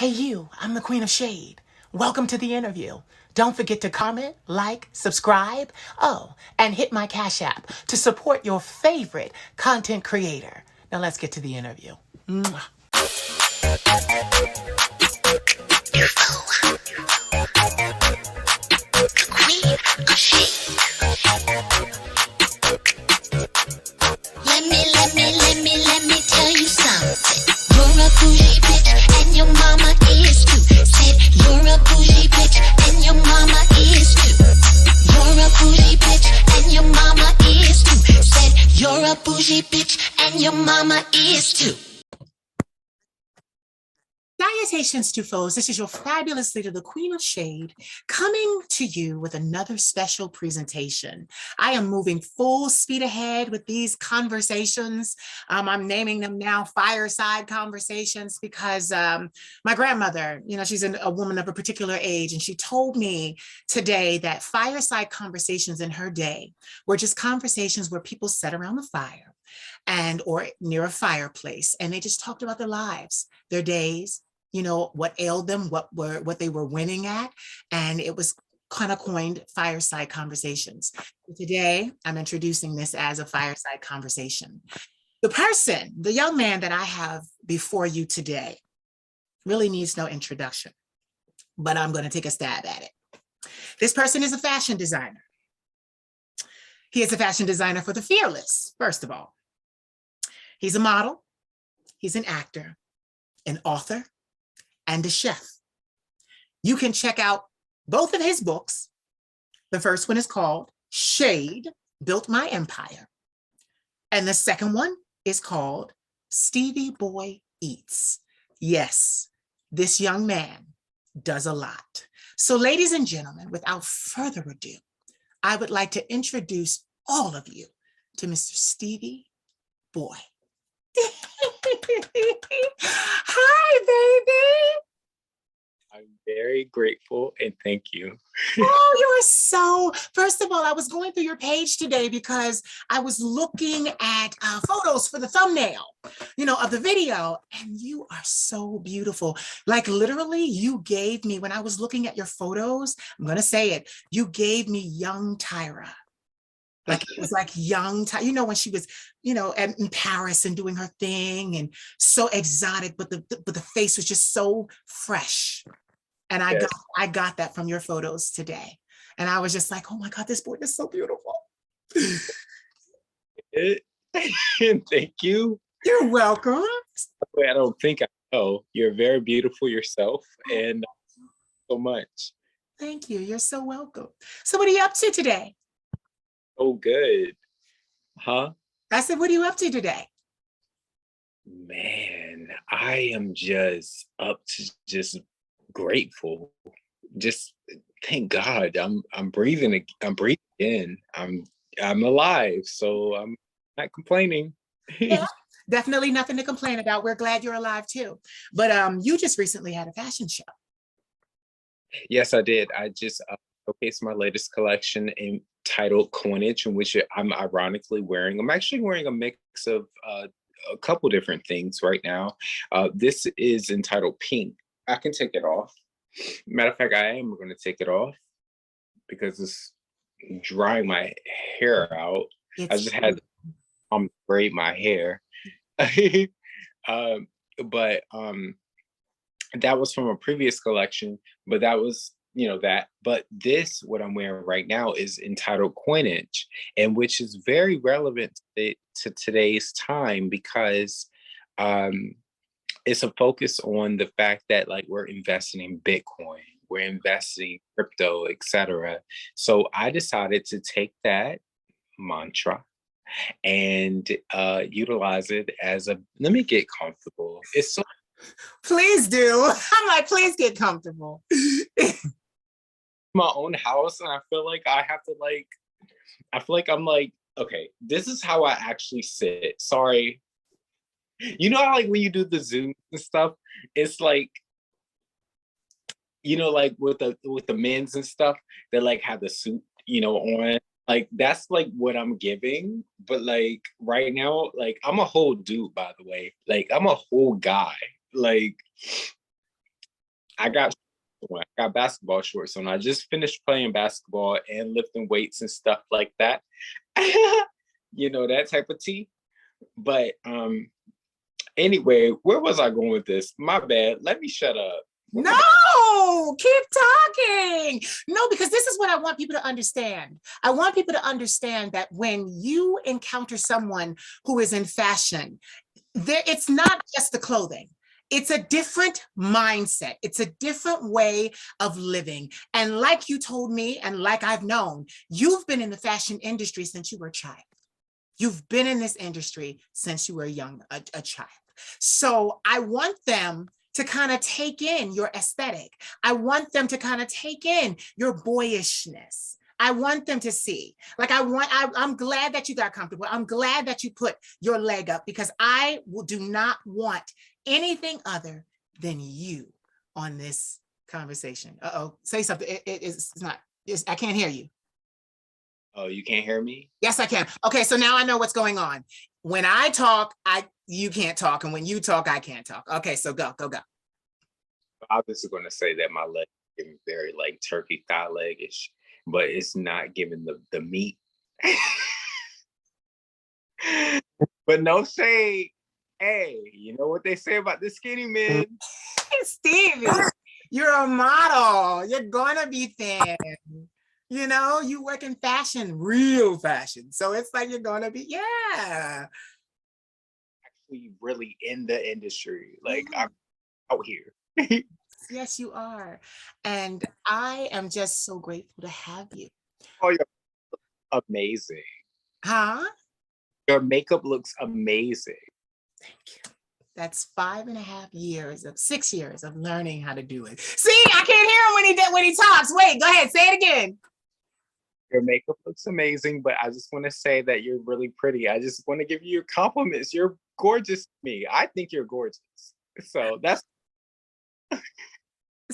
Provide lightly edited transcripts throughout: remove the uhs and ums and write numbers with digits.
Hey you, I'm the Queen of Shade. Welcome to the interview. Don't forget to comment, like, subscribe, and hit my Cash App to support your favorite content creator. Now let's get to the interview. Mwah. Queen of Shade. Let me tell you something. You're a bougie bitch and your mama is too. Said you're a bougie bitch and your mama is too. You're a bougie bitch and your mama is too. Said you're a bougie bitch and your mama is too. Salutations to foes. This is your fabulous leader, the Queen of Shade, coming to you with another special presentation. I am moving full speed ahead with these conversations. I'm naming them now fireside conversations because my grandmother, she's a woman of a particular age, and she told me today that fireside conversations in her day were just conversations where people sat around the fire or near a fireplace, and they just talked about their lives, their days, what ailed them, what they were winning at. And it was kind of coined fireside conversations. Today, I'm introducing this as a fireside conversation. The young man that I have before you today really needs no introduction, but I'm going to take a stab at it. This person is a fashion designer. He is a fashion designer for the Fearless, first of all. He's a model, he's an actor, an author, and a chef. You can check out both of his books. The first one is called Shade, Built My Empire. And the second one is called Stevie Boy Eats. Yes, this young man does a lot. So ladies and gentlemen, without further ado, I would like to introduce all of you to Mr. Stevie Boy. Hi, baby. I'm very grateful and thank you. Oh, you're so, first of all, I was going through your page today because I was looking at photos for the thumbnail, of the video, and you are so beautiful. Like literally you gave me, when I was looking at your photos, I'm going to say it, you gave me young Tyra. Like it was like young, when she was, in Paris and doing her thing and so exotic, but the face was just so fresh. And Yes. I got that from your photos today. And I was just like, oh my God, this boy is so beautiful. Thank you. You're welcome. I don't think I know. You're very beautiful yourself, and so much. Thank you. You're so welcome. So what are you up to today? Oh, good. Huh? I said, what are you up to today? Man, I am just up to just grateful. Just thank God. I'm breathing. I'm breathing in. I'm alive. So I'm not complaining. Yeah, definitely nothing to complain about. We're glad you're alive too. But you just recently had a fashion show. Yes, I did. I just showcased my latest collection entitled Coinage, in which I'm ironically wearing. I'm actually wearing a mix of a couple different things right now. This is entitled Pink. I can take it off. Matter of fact, I am going to take it off because it's drying my hair out. I just had to braid my hair. But that was from a previous collection, but that was, that. But this, what I'm wearing right now, is entitled Coinage, and which is very relevant to today's time because it's a focus on the fact that like we're investing in Bitcoin, we're investing in crypto, etc. So I decided to take that mantra and utilize it as let me get comfortable. It's so Please do. I'm like, please get comfortable. my own house, and I feel like I'm like, okay, this is how I actually sit. Sorry. You know how like when you do the Zoom and stuff, it's like, like with the men's and stuff, they like have the suit, on. Like that's like what I'm giving. But like right now, like I'm a whole dude, by the way. Like I'm a whole guy. Like I got basketball shorts on. I just finished playing basketball and lifting weights and stuff like that. You know, that type of tea. But anyway, where was I going with this? My bad. Let me shut up. No, keep talking. No, because this is what I want people to understand. I want people to understand that when you encounter someone who is in fashion, it's not just the clothing. It's a different mindset. It's a different way of living. And like you told me, and like I've known, you've been in the fashion industry since you were a child. You've been in this industry since you were a child. So I want them to kind of take in your aesthetic. I want them to kind of take in your boyishness. I want them to see, like I'm glad that you got comfortable. I'm glad that you put your leg up, because I do not want anything other than you on this conversation. Uh-oh, say something. I can't hear you. Oh, you can't hear me? Yes, I can. Okay, so now I know what's going on. When I talk, you can't talk, and when you talk, I can't talk. Okay, so go. I was going to say that my leg is giving very like turkey thigh leg-ish, but it's not giving the meat. But no shade. Hey, you know what they say about the skinny men? Stevie, you're a model. You're gonna be thin. You know, you work in fashion, real fashion. So it's like you're gonna be, yeah. Actually, really in the industry. Like, I'm out here. Yes, you are. And I am just so grateful to have you. Oh, you're amazing. Huh? Your makeup looks amazing. Thank you. That's 6 years of learning how to do it. See, I can't hear him when he talks. Wait, go ahead, say it again. Your makeup looks amazing, but I just want to say that you're really pretty. I just want to give you your compliments. You're gorgeous to me. I think you're gorgeous. So that's,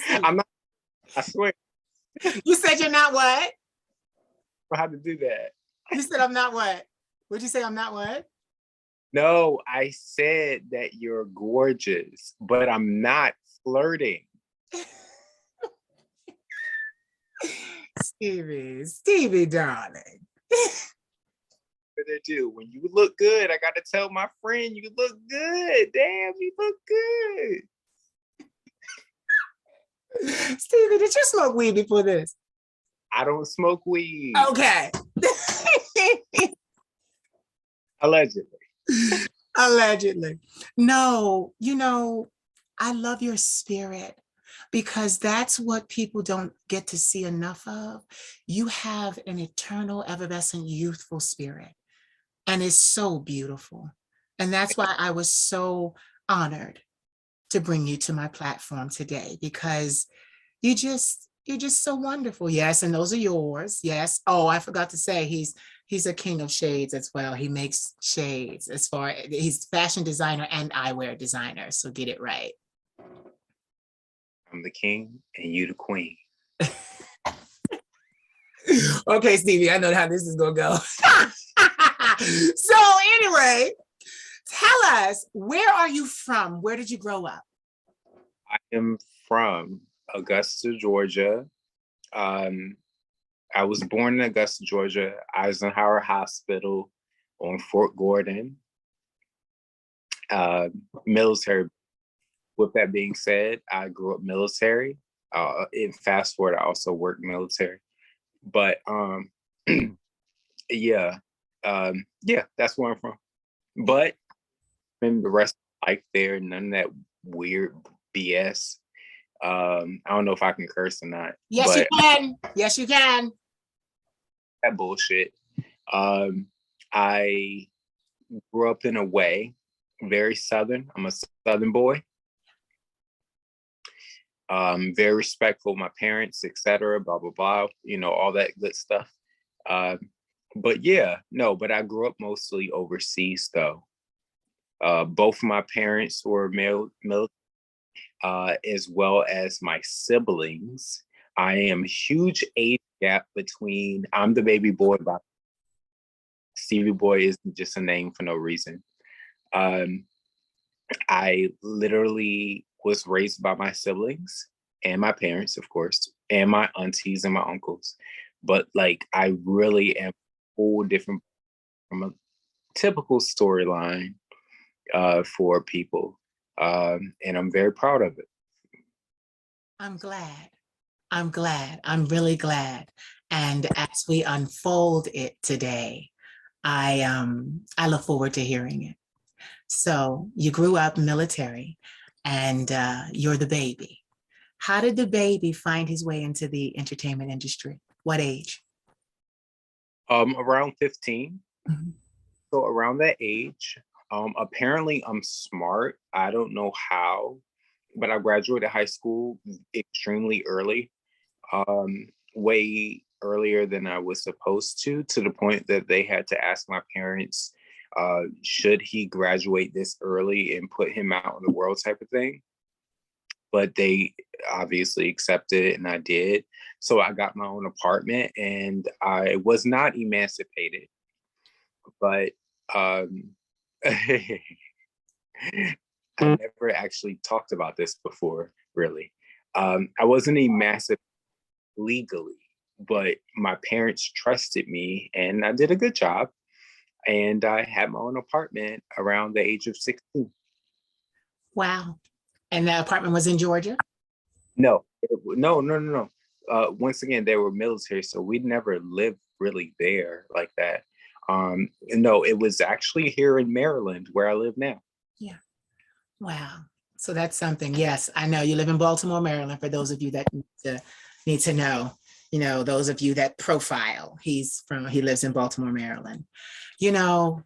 I'm not, I swear. You said you're not what? I don't know how to do that. You said I'm not what? What'd you say? I'm not what? No, I said that you're gorgeous, but I'm not flirting. Stevie, darling. What they do when you look good, I got to tell my friend you look good. Damn, you look good. Stevie, did you smoke weed before this? I don't smoke weed. Okay. Allegedly. Allegedly. No, you know, I love your spirit, because that's what people don't get to see enough of. You have an eternal, effervescent, youthful spirit, and it's so beautiful. And that's why I was so honored to bring you to my platform today, because you're just so wonderful. Yes, and those are yours. Yes. Oh, I forgot to say he's a king of shades as well. He makes shades. He's fashion designer and eyewear designer. So get it right. I'm the king and you the queen. Okay, Stevie, I know how this is gonna go. So anyway, tell us, where are you from? Where did you grow up? I am from Augusta, Georgia. I was born in Augusta, Georgia, Eisenhower Hospital on Fort Gordon. Military. With that being said, I grew up military. In fast forward, I also worked military. But yeah, that's where I'm from. But spend the rest of life there, none of that weird BS. I don't know if I can curse or not. Yes, you can. Yes, you can. That bullshit. I grew up in a way, very Southern. I'm a Southern boy. Very respectful of my parents, etc. Blah, blah, blah. You know, all that good stuff. But but I grew up mostly overseas though. Both of my parents were military, as well as my siblings. I am a huge age gap between, I'm the baby boy, but Stevie Boy isn't just a name for no reason. I literally was raised by my siblings. and my parents, of course, and my aunties and my uncles. But like, I really am whole different from a typical storyline for people. And I'm very proud of it. I'm glad. I'm glad. I'm really glad. And as we unfold it today, I look forward to hearing it. So you grew up military, and you're the baby. How did the baby find his way into the entertainment industry? What age? Around 15. Mhm. So around that age, apparently I'm smart. I don't know how, but I graduated high school extremely early, way earlier than I was supposed to the point that they had to ask my parents, should he graduate this early and put him out in the world type of thing. But they obviously accepted it, and I did. So I got my own apartment, and I was not emancipated, but um, I never actually talked about this before, really. I wasn't emancipated legally, but my parents trusted me, and I did a good job. And I had my own apartment around the age of 16. Wow. And the apartment was in Georgia? No, no. Once again, they were military, so we never lived really there like that. No, it was actually here in Maryland where I live now. Yeah. Wow. So that's something. Yes, I know you live in Baltimore, Maryland. For those of you that need to know, those of you that profile, he lives in Baltimore, Maryland. You know,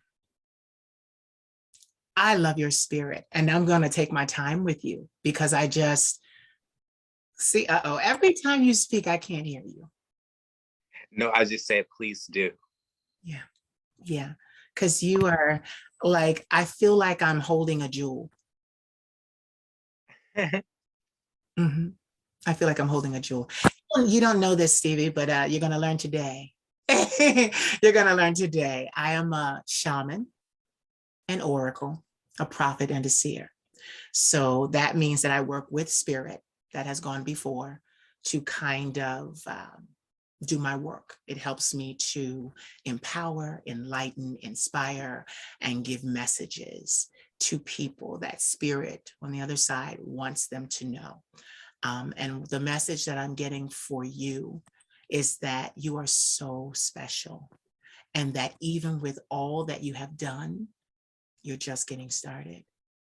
I love your spirit, and I'm going to take my time with you because I just see, every time you speak, I can't hear you. No, I just said, please do. Yeah. Yeah. Because you are like, I feel like I'm holding a jewel. Mhm. I feel like I'm holding a jewel. You don't know this, Stevie, but you're going to learn today. You're going to learn today. I am a shaman, an oracle, a prophet, and a seer. So that means that I work with spirit that has gone before to kind of do my work. It helps me to empower, enlighten, inspire, and give messages to people that spirit on the other side wants them to know. And the message that I'm getting for you is that you are so special, and that even with all that you have done, you're just getting started.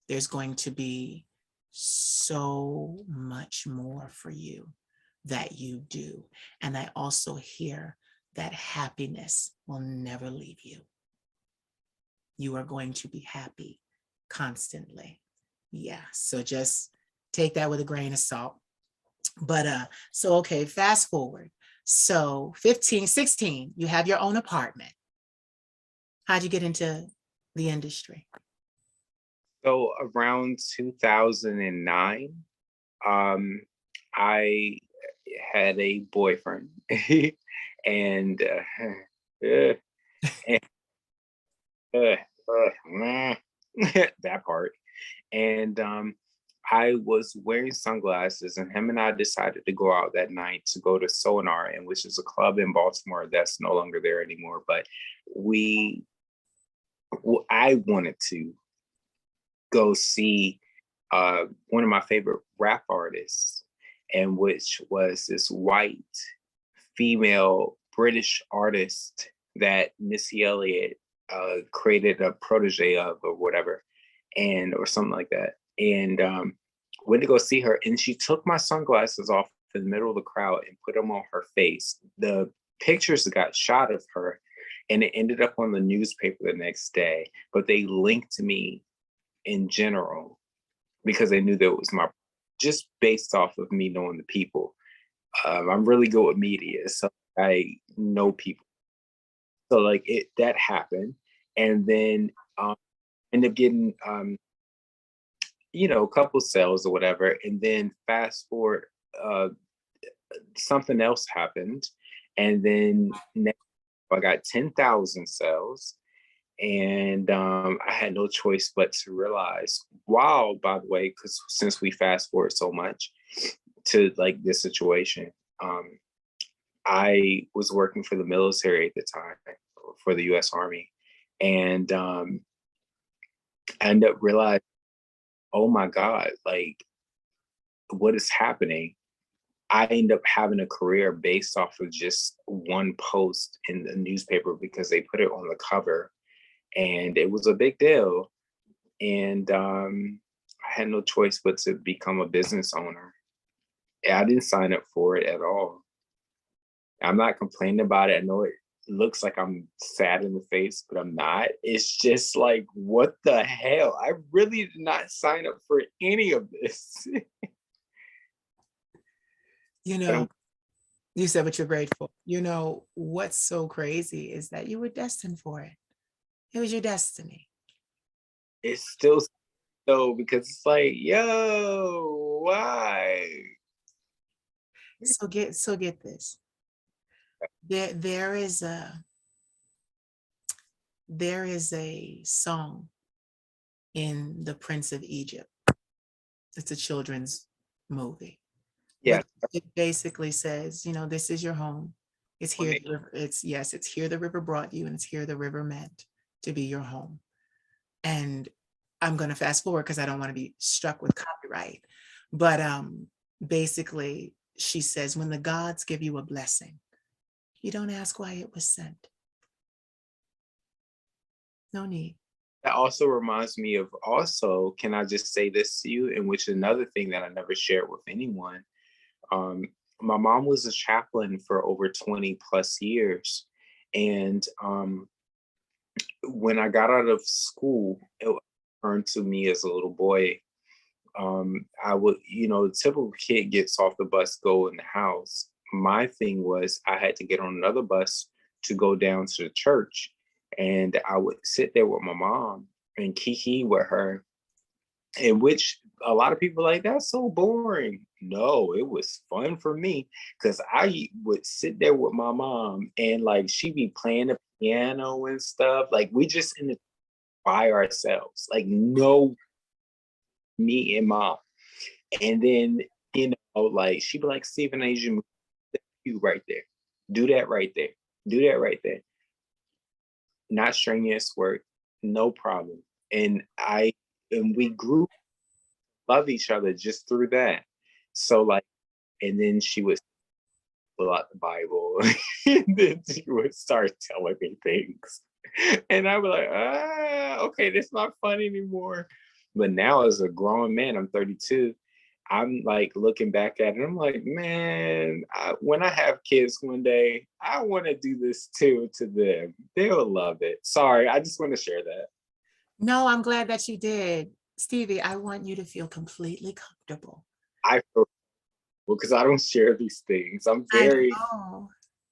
There's going to be so much more for you that you do. And I also hear that happiness will never leave you. You are going to be happy constantly. Yeah, so just take that with a grain of salt. But so okay, fast forward. So 15, 16, you have your own apartment. How'd you get into the industry? So around 2009, I had a boyfriend, and uh, and, that part. And I was wearing sunglasses, and him and I decided to go out that night to go to Sonar, and which is a club in Baltimore that's no longer there anymore. But we, I wanted to go see one of my favorite rap artists, and which was this white female British artist that Missy Elliott created a protege of, or whatever, and or something like that. And went to go see her, and she took my sunglasses off in the middle of the crowd and put them on her face. The pictures got shot of her, and it ended up on the newspaper the next day. But they linked me in general because they knew that it was my, just based off of me knowing the people. I'm really good with media, so I know people. So like it that happened, and then ended up getting a couple sales or whatever, and then fast forward, uh, something else happened, and then next I got 10,000 sales, and I had no choice but to realize, wow, by the way, because since we fast forward so much, to like this situation. I was working for the military at the time, for the U.S. Army, and I ended up realizing, oh my God, like what is happening? I end up having a career based off of just one post in the newspaper because they put it on the cover, and it was a big deal. And I had no choice but to become a business owner. I didn't sign up for it at all. I'm not complaining about it. I know it looks like I'm sad in the face, but I'm not. It's just like, what the hell? I really did not sign up for any of this. You But know, you said, but you're grateful. You know, what's so crazy is that you were destined for it. It was your destiny. it's still so, because it's like, yo, why? So get this. There is a song in The Prince of Egypt. It's a children's movie. Yeah. But it basically says, this is your home. It's here. Okay. The river, it's here the river brought you, and it's here the river meant to be your home. And I'm going to fast forward because I don't want to be struck with copyright. But basically, she says, when the gods give you a blessing, you don't ask why it was sent. No need. That also reminds me of, also, can I just say this to you? And which is another thing that I never shared with anyone. My mom was a chaplain for over 20 plus years. And when I got out of school, it turned to me as a little boy. I would, the typical kid gets off the bus, go in the house. My thing was I had to get on another bus to go down to the church. And I would sit there with my mom and kiki with her, in which a lot of people are like, that's so boring. No, it was fun for me because I would sit there with my mom and like she'd be playing the piano and stuff. Like we just in the by ourselves, like no, me and mom. And then, like she'd be like, Stephen Asian, you right there. Do that right there. Do that right there. Not strenuous work, no problem. And we grew love each other just through that. So like, and then she would pull out the Bible and then she would start telling me things. And I was like, okay, that's not fun anymore. But now as a grown man, I'm 32, I'm like looking back at it, I'm like, man, when I have kids one day, I want to do this too to them. They'll love it. Sorry, I just want to share that. No, I'm glad that you did. Stevie, I want you to feel completely comfortable. I feel because I don't share these things. I'm I very know.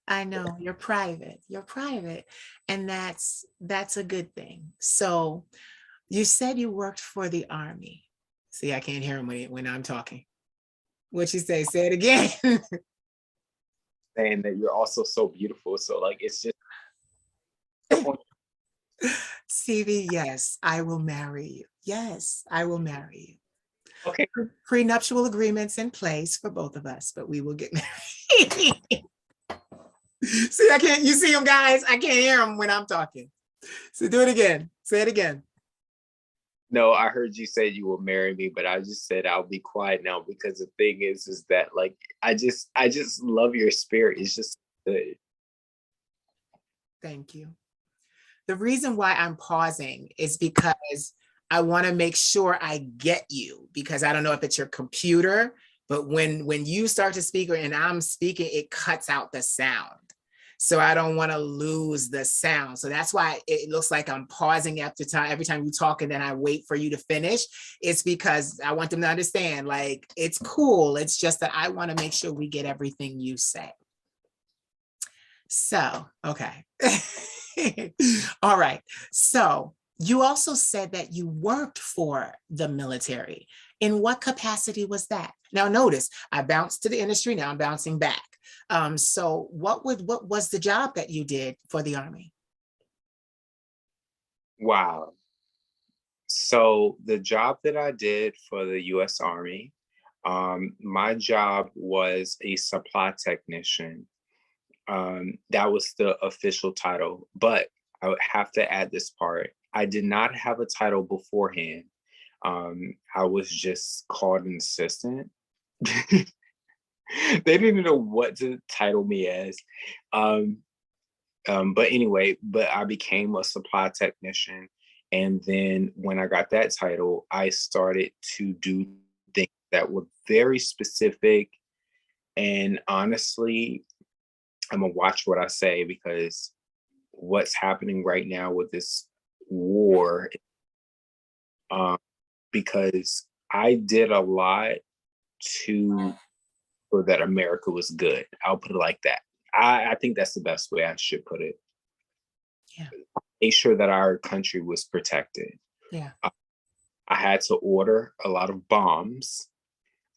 I know. You're private. You're private. And that's a good thing. So you said you worked for the Army. See, I can't hear him when I'm talking. What you say? Say it again. saying that you're also so beautiful. So like it's just Stevie, yes, I will marry you. Yes, I will marry you. okay. Prenuptial agreements in place for both of us, but we will get married. See, you see him, guys? I can't hear him when I'm talking. So do it again. Say it again. No, I heard you say you will marry me, but I just said I'll be quiet now because the thing is that like I just love your spirit. It's just good. Thank you. The reason why I'm pausing is because I want to make sure I get you, because I don't know if it's your computer, but when you start to speak and I'm speaking, it cuts out the sound. So I don't want to lose the sound. So that's why it looks like I'm pausing every time you talk, and then I wait for you to finish. It's because I want them to understand, like, it's cool. It's just that I want to make sure we get everything you say. So, okay. All right. So you also said that you worked for the military. In what capacity was that? Now, notice I bounced to the industry. Now I'm bouncing back. So what was the job that you did for the Army? Wow. So the job that I did for the U.S. Army, My job was a supply technician. That was the official title, but I would have to add this part. I did not have a title beforehand. I was just called an assistant. They didn't know what to title me as. Um, but anyway, but I became a supply technician. And then when I got that title, I started to do things that were very specific. And honestly, I'm gonna watch what I say because what's happening right now with this war, um, because I did a lot to for that America was good. I'll put it like that. I think that's the best way I should put it. Yeah. Make sure that our country was protected. Yeah. I had to order a lot of bombs.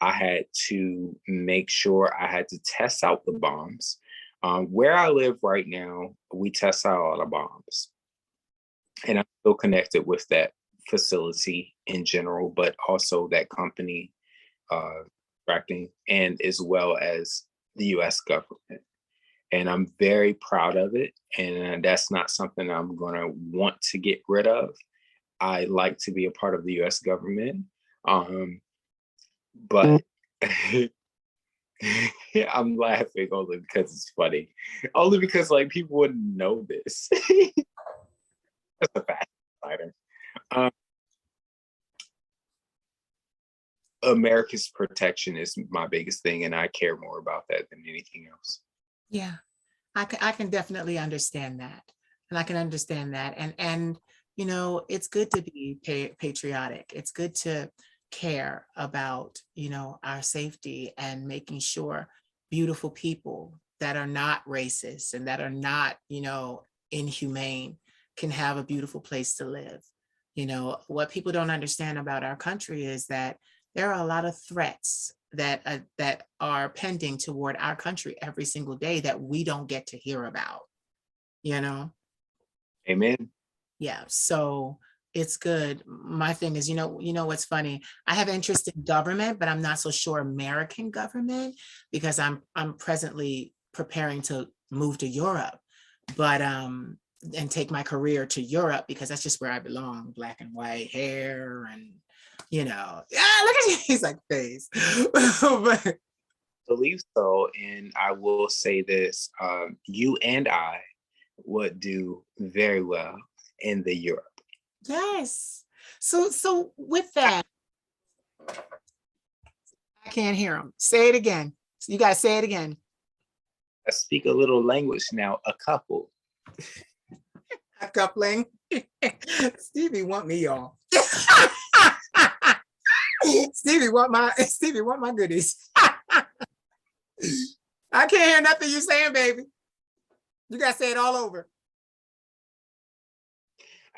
I had to make sure I had to test out the bombs. Where I live right now, we test out all the bombs. And I'm still connected with that facility in general, but also that company tracking and as well as the US government. And I'm very proud of it. And that's not something I'm going to want to get rid of. I like to be a part of the US government. But I'm laughing only because it's funny. Only because like people wouldn't know this. That's a fact fighter. America's protection is my biggest thing, and I care more about that than anything else. Yeah. I can definitely understand that. And I can understand that. And you know, it's good to be patriotic. It's good to care about, you know, our safety and making sure beautiful people that are not racist and that are not, you know, inhumane can have a beautiful place to live. You know, what people don't understand about our country is that there are a lot of threats that are pending toward our country every single day that we don't get to hear about, you know? Amen. Yeah, so it's good. My thing is, you know what's funny? I have interest in government, but I'm not so sure American government because I'm presently preparing to move to Europe, but and take my career to Europe because that's just where I belong, black and white hair and you know, yeah, look at you. He's like face. But Believe so, and I will say this: you and I would do very well in the Europe. yes. So with that, I can't hear him. Say it again. You gotta say it again. I speak a little language now, a couple. A coupling. Stevie want me, y'all. Stevie want my goodies. I can't hear nothing you saying, baby. You gotta say it all over.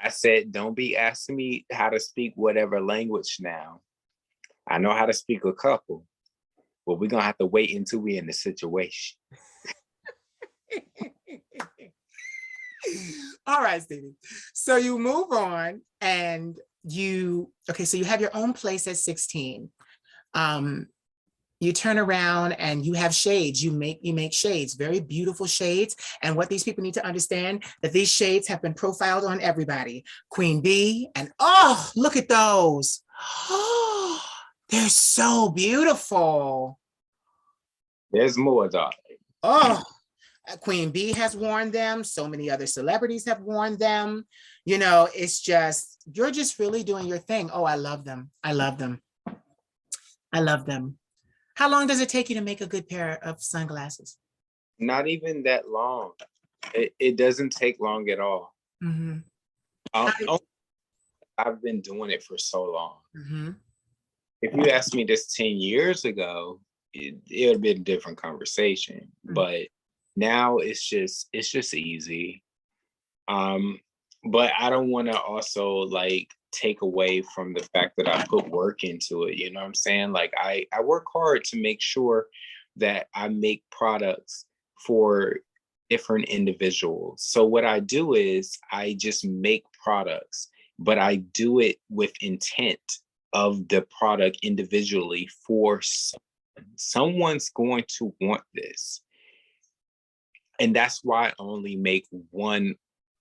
I said, don't be asking me how to speak whatever language now. I know how to speak a couple, but we're gonna have to wait until we're in the situation. All right, Stevie. So you move on and so you have your own place at 16. You turn around and you have shades. You make shades, very beautiful shades. And what these people need to understand that these shades have been profiled on everybody. Queen Bee, and oh, look at those. Oh, they're so beautiful. There's more, darling. Oh, Queen Bee has worn them. So many other celebrities have worn them. You know, it's just, you're just really doing your thing. Oh, I love them. I love them. I love them. How long does it take you to make a good pair of sunglasses? Not even that long. It doesn't take long at all. Mm-hmm. I've been doing it for so long. Mm-hmm. If you asked me this 10 years ago, it would have been a different conversation. Mm-hmm. But now it's just easy. But I don't want to also like take away from the fact that I put work into it. You know what I'm saying? Like I work hard to make sure that I make products for different individuals. So what I do is I just make products, but I do it with intent of the product individually for someone's going to want this. And that's why I only make one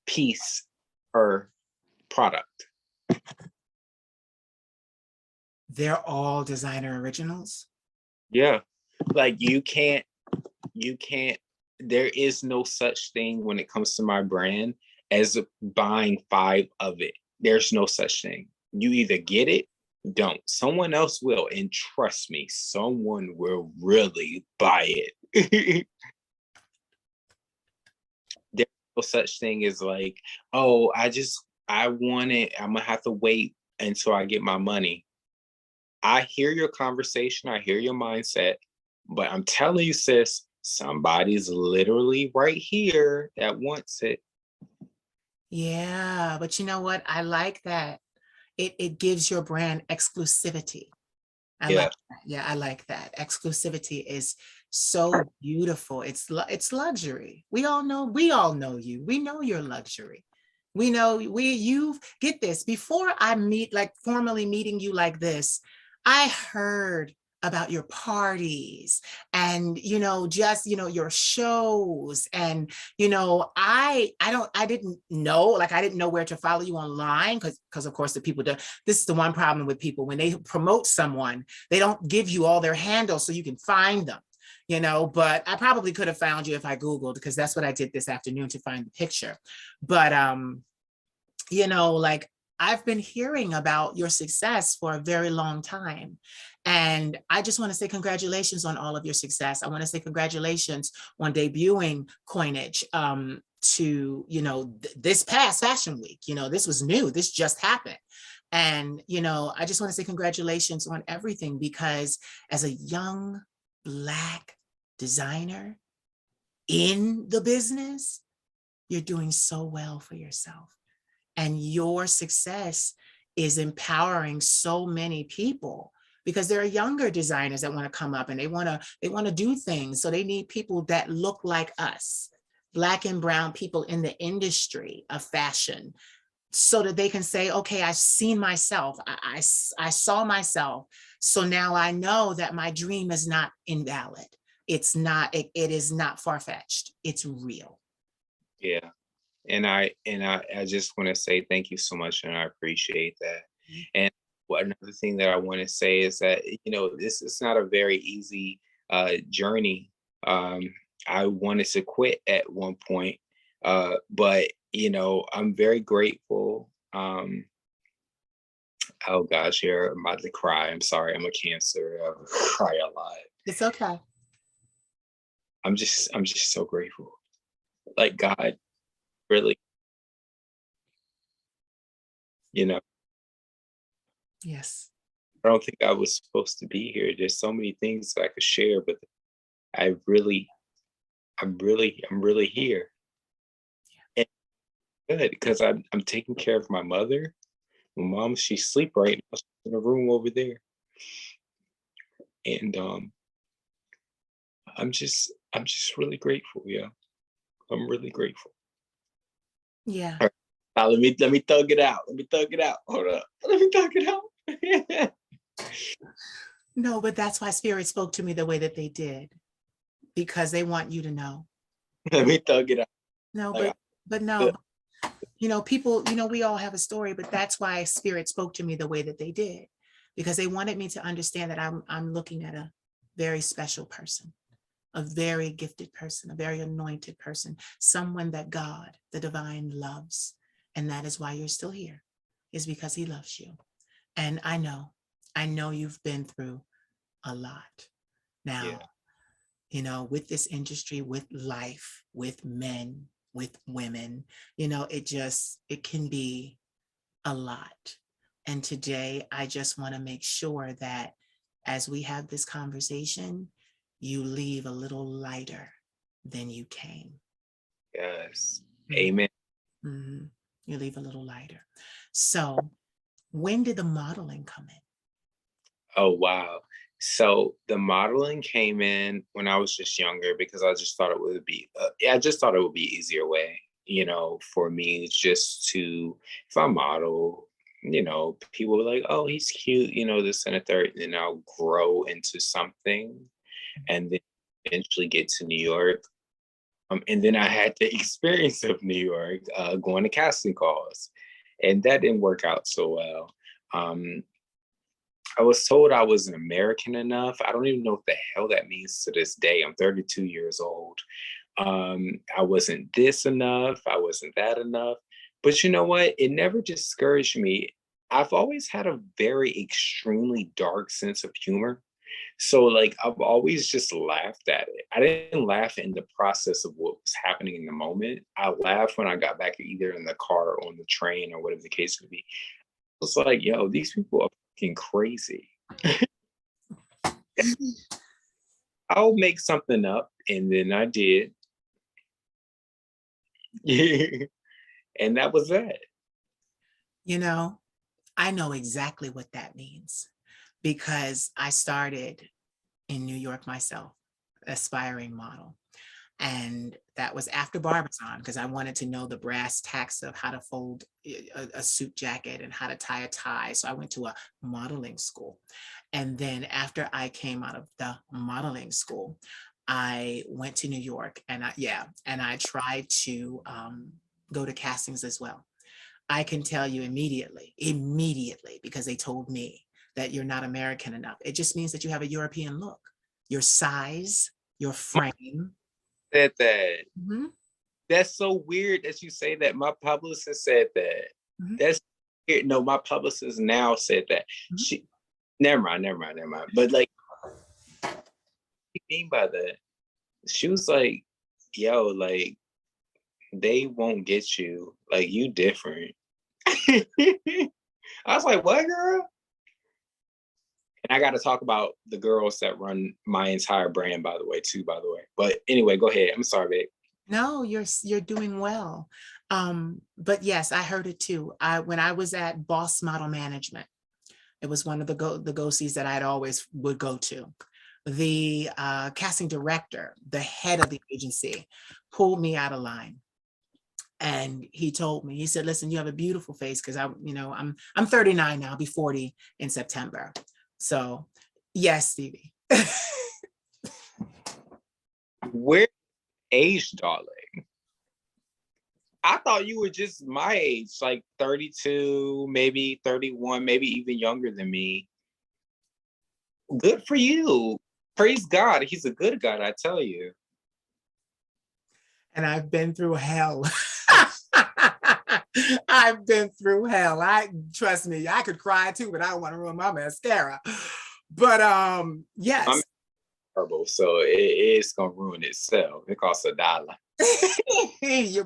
piece per product. They're all designer originals. Yeah. Like you can't, there is no such thing when it comes to my brand as buying 5 of it. There's no such thing. You either get it, don't. Someone else will. And trust me, someone will really buy it. There's no such thing as like, oh, I want it. I'm gonna have to wait until I get my money. I hear your conversation, I hear your mindset, but I'm telling you, sis, somebody's literally right here that wants it. Yeah, but you know what? I like that. It gives your brand exclusivity. I Yeah. like that. Yeah, I like that. Exclusivity is so beautiful. It's luxury. We all know you. We know your luxury. We know you get this. Before I meet, like formally meeting you like this, I heard about your parties and just your shows, and I didn't know, like I didn't know where to follow you online, because of course the people do. This is the one problem with people: when they promote someone, they don't give you all their handles so you can find them. But I probably could have found you if I Googled, because that's what I did this afternoon to find the picture. But like, I've been hearing about your success for a very long time. And I just want to say congratulations on all of your success. I want to say congratulations on debuting Coinage to, this past Fashion Week. This was new. This just happened. And, I just want to say congratulations on everything, because as a young Black designer in the business, you're doing so well for yourself. And your success is empowering so many people, because there are younger designers that want to come up and they want to do things. So they need people that look like us, Black and brown people in the industry of fashion, so that they can say, okay, I've seen myself. I saw myself. So now I know that my dream is not invalid. It's not, it is not far-fetched. It's real. Yeah. And I just want to say thank you so much, and I appreciate that. And another thing that I want to say is that this is not a very easy journey. I wanted to quit at one point, but I'm very grateful. Oh gosh, here I'm about to cry. I'm sorry, I'm a Cancer. I cry a lot. It's okay. I'm just so grateful. Like God really, Yes. I don't think I was supposed to be here. There's so many things that I could share, but I'm really here. And good, because I'm taking care of my mother. My mom, she's asleep right now. She's in a room over there. And I'm just really grateful. Yeah. I'm really grateful. Yeah. All right. Now, let me thug it out. Let me thug it out. Hold up. Let me thug it out. No, but that's why Spirit spoke to me the way that they did, because they want you to know. Let me thug it out. No, Like, but no, people, we all have a story, but that's why Spirit spoke to me the way that they did, because they wanted me to understand that I'm looking at a very special person, a very gifted person, a very anointed person, someone that God, the divine, loves. And that is why you're still here, is because he loves you. And I know you've been through a lot. Now, with this industry, with life, with men, with women, it can be a lot. And today, I just want to make sure that as we have this conversation, you leave a little lighter than you came. yes. Mm-hmm. Amen. Mm-hmm. You leave a little lighter. So when did the modeling come in? Oh, wow. So the modeling came in when I was just younger, because I just thought it would be, easier way, for me just to, if I model, people were like, oh, he's cute, this and a third, and then I'll grow into something and then eventually get to New York. And then I had the experience of New York, going to casting calls, and that didn't work out so well. I was told I wasn't American enough. I don't even know what the hell that means to this day. I'm 32 years old. I wasn't this enough. I wasn't that enough. But you know what? It never discouraged me. I've always had a very extremely dark sense of humor. So like I've always just laughed at it. I didn't laugh in the process of what was happening in the moment. I laughed when I got back either in the car or on the train or whatever the case would be. It was like, yo, these people are fucking crazy. I'll make something up, and then I did. And that was it. I know exactly what that means because I started in New York myself, aspiring model. And that was after Barbizon because I wanted to know the brass tacks of how to fold a suit jacket and how to tie a tie. So I went to a modeling school. And then after I came out of the modeling school, I went to New York and I tried to go to castings as well. I can tell you immediately, because they told me that you're not American enough. It just means that you have a European look, your size, your frame. Said that. Mm-hmm. That's so weird that you say that. My publicist said that. Mm-hmm. That's weird. No, my publicist now said that. Mm-hmm. Never mind. But like, what do you mean by that? She was like, yo, like, they won't get you. Like, you different. I was like, what, girl? And I got to talk about the girls that run my entire brand, by the way. But anyway, go ahead. I'm sorry, babe. No, you're doing well. But yes, I heard it too. When I was at Boss Model Management, it was one of the go-sees that I'd always would go to. The casting director, the head of the agency, pulled me out of line. And he told me, he said, listen, you have a beautiful face because I'm 39 now, I'll be 40 in September. So yes, Stevie. We're age, darling. I thought you were just my age, like 32, maybe 31, maybe even younger than me. Good for you. Praise God. He's a good God, I tell you. And I've been through hell. I've been through hell. Trust me, I could cry too, but I don't want to ruin my mascara. But yes. I'm terrible, so it's gonna ruin itself. It costs $1.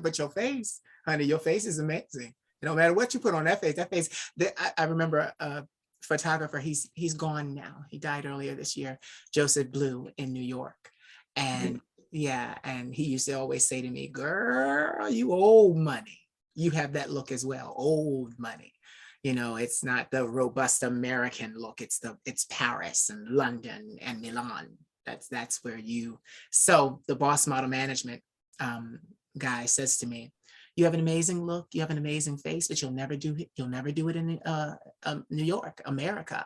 But your face, honey, your face is amazing. No matter what you put on that face, I remember a photographer, he's gone now. He died earlier this year, Joseph Blue in New York. And yeah, and he used to always say to me, girl, you old money. You have that look as well, old money. It's not the robust American look. It's Paris and London and Milan. That's where so the Boss Model Management guy says to me, you have an amazing look, you have an amazing face, but you'll never do it in New York, America.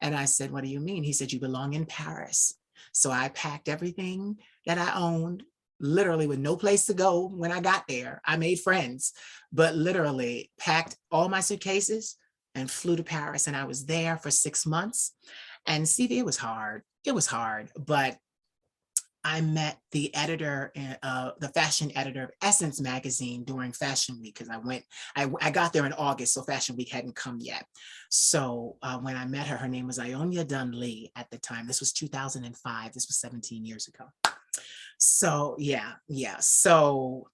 And I said, what do you mean? He said, you belong in Paris. So I packed everything that I owned, literally with no place to go when I got there. I made friends, but literally packed all my suitcases and flew to Paris. And I was there for 6 months. And Stevie, it was hard. But I met the editor, the fashion editor of Essence magazine during Fashion Week, because I got there in August, so Fashion Week hadn't come yet. So when I met her, her name was Ionia Dunn-Lee at the time. This was 2005. This was 17 years ago. So yeah. So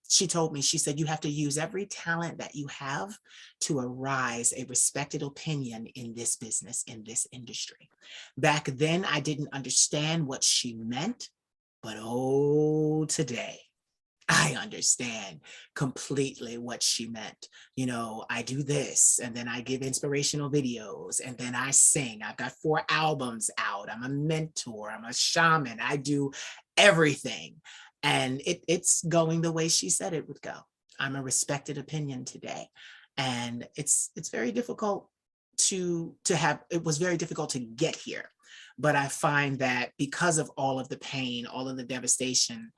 she told me, she said, you have to use every talent that you have to arise a respected opinion in this business, in this industry. Back then, I didn't understand what she meant, but today, I understand completely what she meant. I do this, and then I give inspirational videos, and then I sing. I've got 4 albums out. I'm a mentor. I'm a shaman. I do everything. And it's going the way she said it would go. I'm a respected opinion today. And it's very difficult it was very difficult to get here. But I find that because of all of the pain, all of the devastation,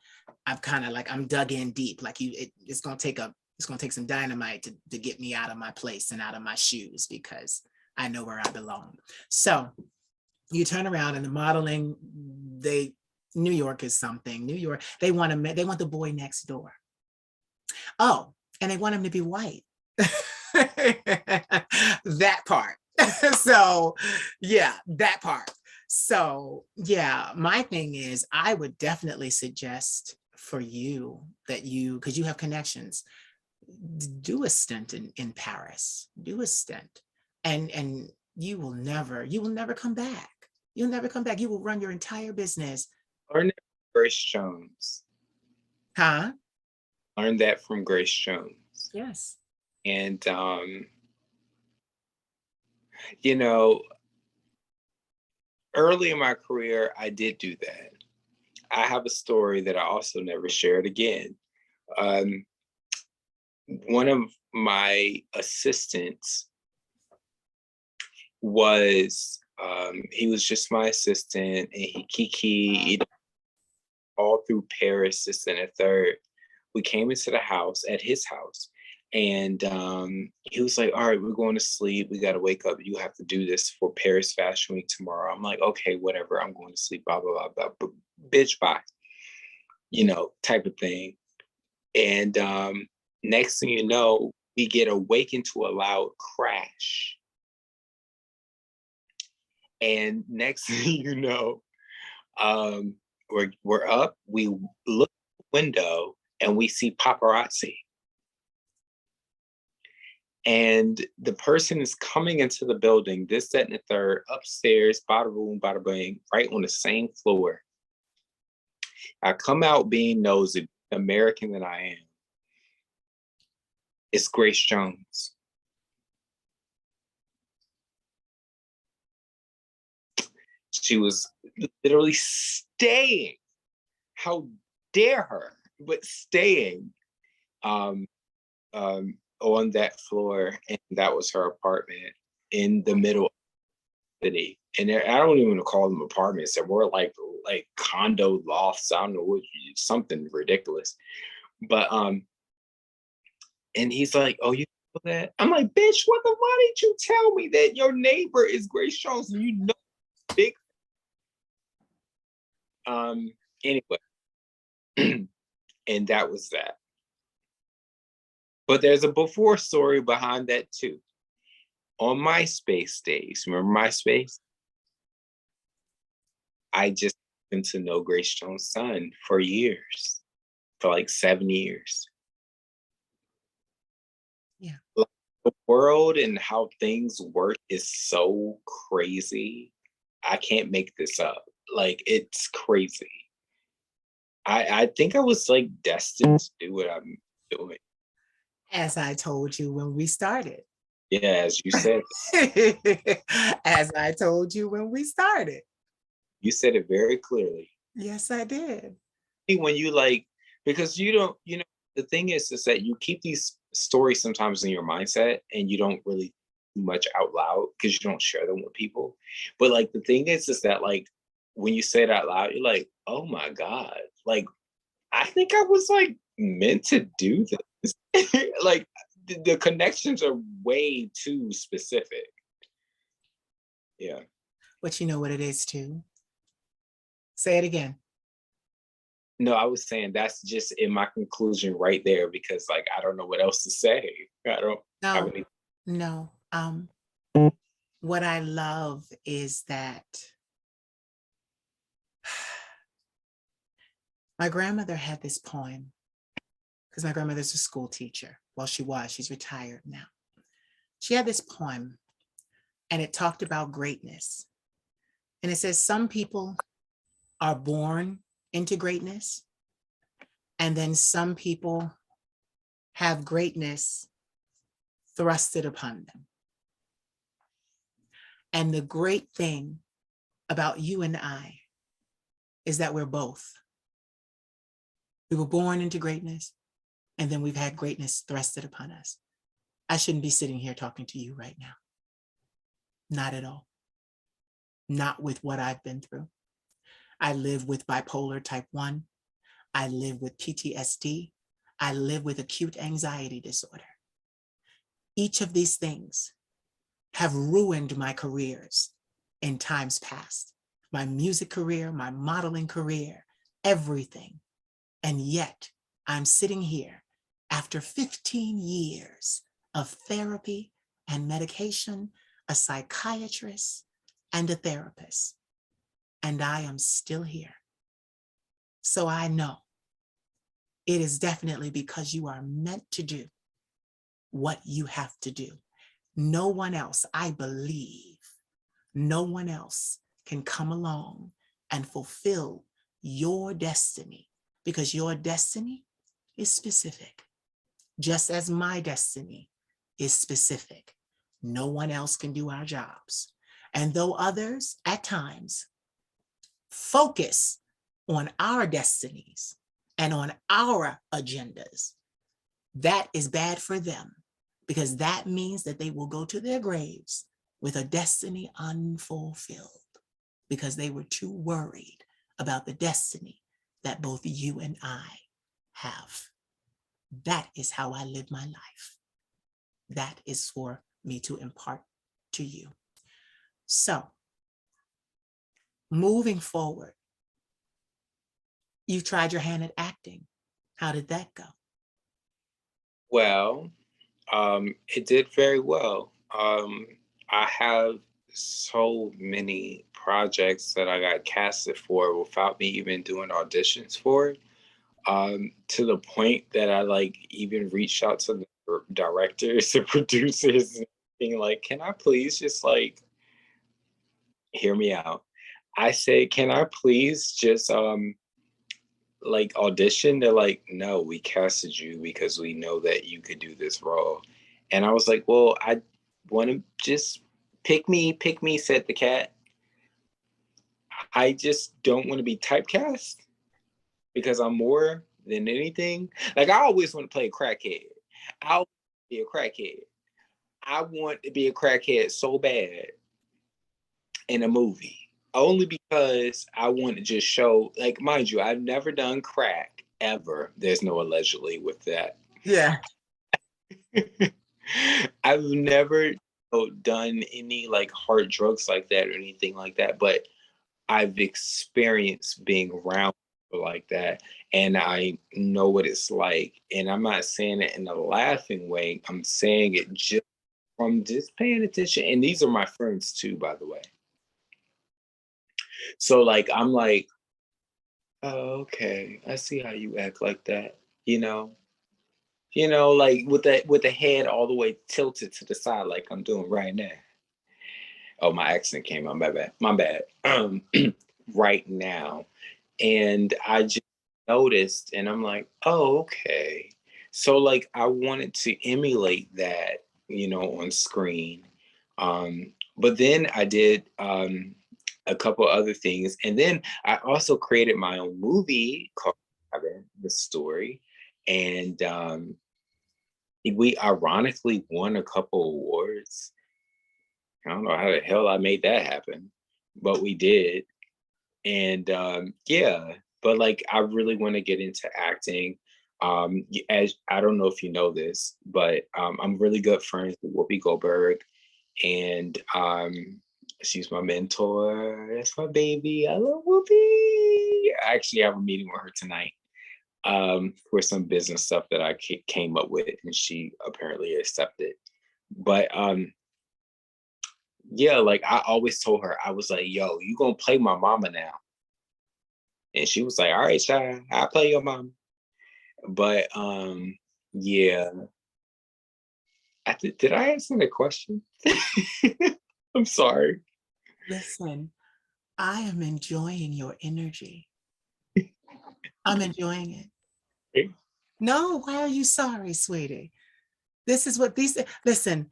I've kind of like, I'm dug in deep. Like it's going to take some dynamite to get me out of my place and out of my shoes, because I know where I belong. So you turn around and the modeling, New York is something. New York, they want the boy next door. Oh, and they want him to be white. That part. So yeah, that part. So yeah, my thing is, I would definitely suggest for you that because you have connections, do a stint in Paris, do a stint, and you will never come back. You'll never come back. You will run your entire business. Learn that from Grace Jones. Huh? Learn that from Grace Jones. Yes. And you know, early in my career, I did do that. I have a story that I also never shared again. One of my assistants was, he was just my assistant, and he kikied all through Paris, this and a third. We came into the house, at his house, and he was like, all right, we're going to sleep. We got to wake up. You have to do this for Paris Fashion Week tomorrow. I'm like, okay, whatever. I'm going to sleep, blah, blah, blah, blah. But bitch, bye. You know, type of thing. And next thing you know, we get awakened to a loud crash. And next thing you know, we're up, we look out the window, and we see paparazzi. And the person is coming into the building, this, that, and the third, upstairs, bada boom, bada bang, right on the same floor. I come out being nosy, American that I am. It's Grace Jones. She was literally staying. How dare her? But staying on that floor, and that was her apartment in the middle of the city. And I don't even call them apartments; they're more like condo lofts. I don't know what, something ridiculous. But and he's like, "Oh, you know that?" I'm like, "Bitch, why did you tell me that your neighbor is Grace Jones? You know, big." Anyway, and that was that. But there's a before story behind that too. On MySpace days, remember MySpace? I just happened to know Grace Jones' son for years, for like 7 years. Yeah. The world and how things work is so crazy. I can't make this up. Like, it's crazy. I think I was like destined to do what I'm doing. As I told you when we started. Yeah, as you said. As I told you when we started. You said it very clearly. Yes, I did. When you because you don't, the thing is that you keep these stories sometimes in your mindset, and you don't really do much out loud because you don't share them with people. But like, the thing is that like, when you say it out loud, you're like, oh my God, like, I think I was like meant to do this. Like, the connections are way too specific. Yeah. But you know what it is too? Say it again. No, I was saying that's just in my conclusion right there, because like, I don't know what else to say. I don't have any. No. What I love is that my grandmother had this poem, because my grandmother's a school teacher. Well, she's retired now. She had this poem, and it talked about greatness. And it says, some people are born into greatness, and then some people have greatness thrusted upon them. And the great thing about you and I is that we're both. We were born into greatness, and then we've had greatness thrusted upon us. I shouldn't be sitting here talking to you right now. Not at all. Not with what I've been through. I live with bipolar type 1. I live with PTSD. I live with acute anxiety disorder. Each of these things have ruined my careers in times past. My music career, my modeling career, everything. And yet I'm sitting here after 15 years of therapy and medication, a psychiatrist and a therapist, and I am still here. So I know it is definitely because you are meant to do what you have to do. No one else, I believe, no one else can come along and fulfill your destiny, because your destiny is specific, just as my destiny is specific. No one else can do our jobs. And though others at times focus on our destinies and on our agendas, that is bad for them, because that means that they will go to their graves with a destiny unfulfilled, because they were too worried about the destiny that both you and I have. That is how I live my life. That is for me to impart to you. So, moving forward, you tried your hand at acting. How did that go? Well, it did very well. I have so many projects that I got casted for without me even doing auditions for it. To the point that I like even reached out to the directors and producers, being like, "Can I please just like hear me out?" I said, "Can I please just like audition?" They're like, "No, we casted you because we know that you could do this role." And I was like, "Well, I want to just pick me," said the cat. "I just don't want to be typecast because I'm more than anything. Like, I always want to play a crackhead. I'll be a crackhead. I want to be a crackhead so bad in a movie. Only because I want to just show, like, mind you, I've never done crack ever. There's no allegedly with that. Yeah. I've never done any like hard drugs like that or anything like that, but I've experienced being around people like that, and I know what it's like. And I'm not saying it in a laughing way. I'm saying it just from just paying attention. And these are my friends too, by the way. So like I'm like, "Oh, okay, I see how you act like that," you know. Like with the head all the way tilted to the side, like I'm doing right now. Oh, my accent came out. My bad. My bad. Right now, and I just noticed, and I'm like, "Oh, okay." So like I wanted to emulate that, on screen. But then I did a couple other things, and then I also created my own movie called The Story, and we ironically won a couple awards. I don't know how the hell I made that happen, but we did. And yeah, but like I really want to get into acting. As I don't know if you know this, but I'm really good friends with Whoopi Goldberg, and she's my mentor. That's my baby. I love Whoopi. I actually have a meeting with her tonight for some business stuff that I came up with, and she apparently accepted. But yeah, like I always told her, I was like, "Yo, you gonna play my mama now?" And she was like, "All right, Shy, I'll play your mom." But yeah. Did I answer the question? I'm sorry. Listen, I am enjoying your energy. I'm enjoying it. No, why are you sorry, sweetie? This is what listen,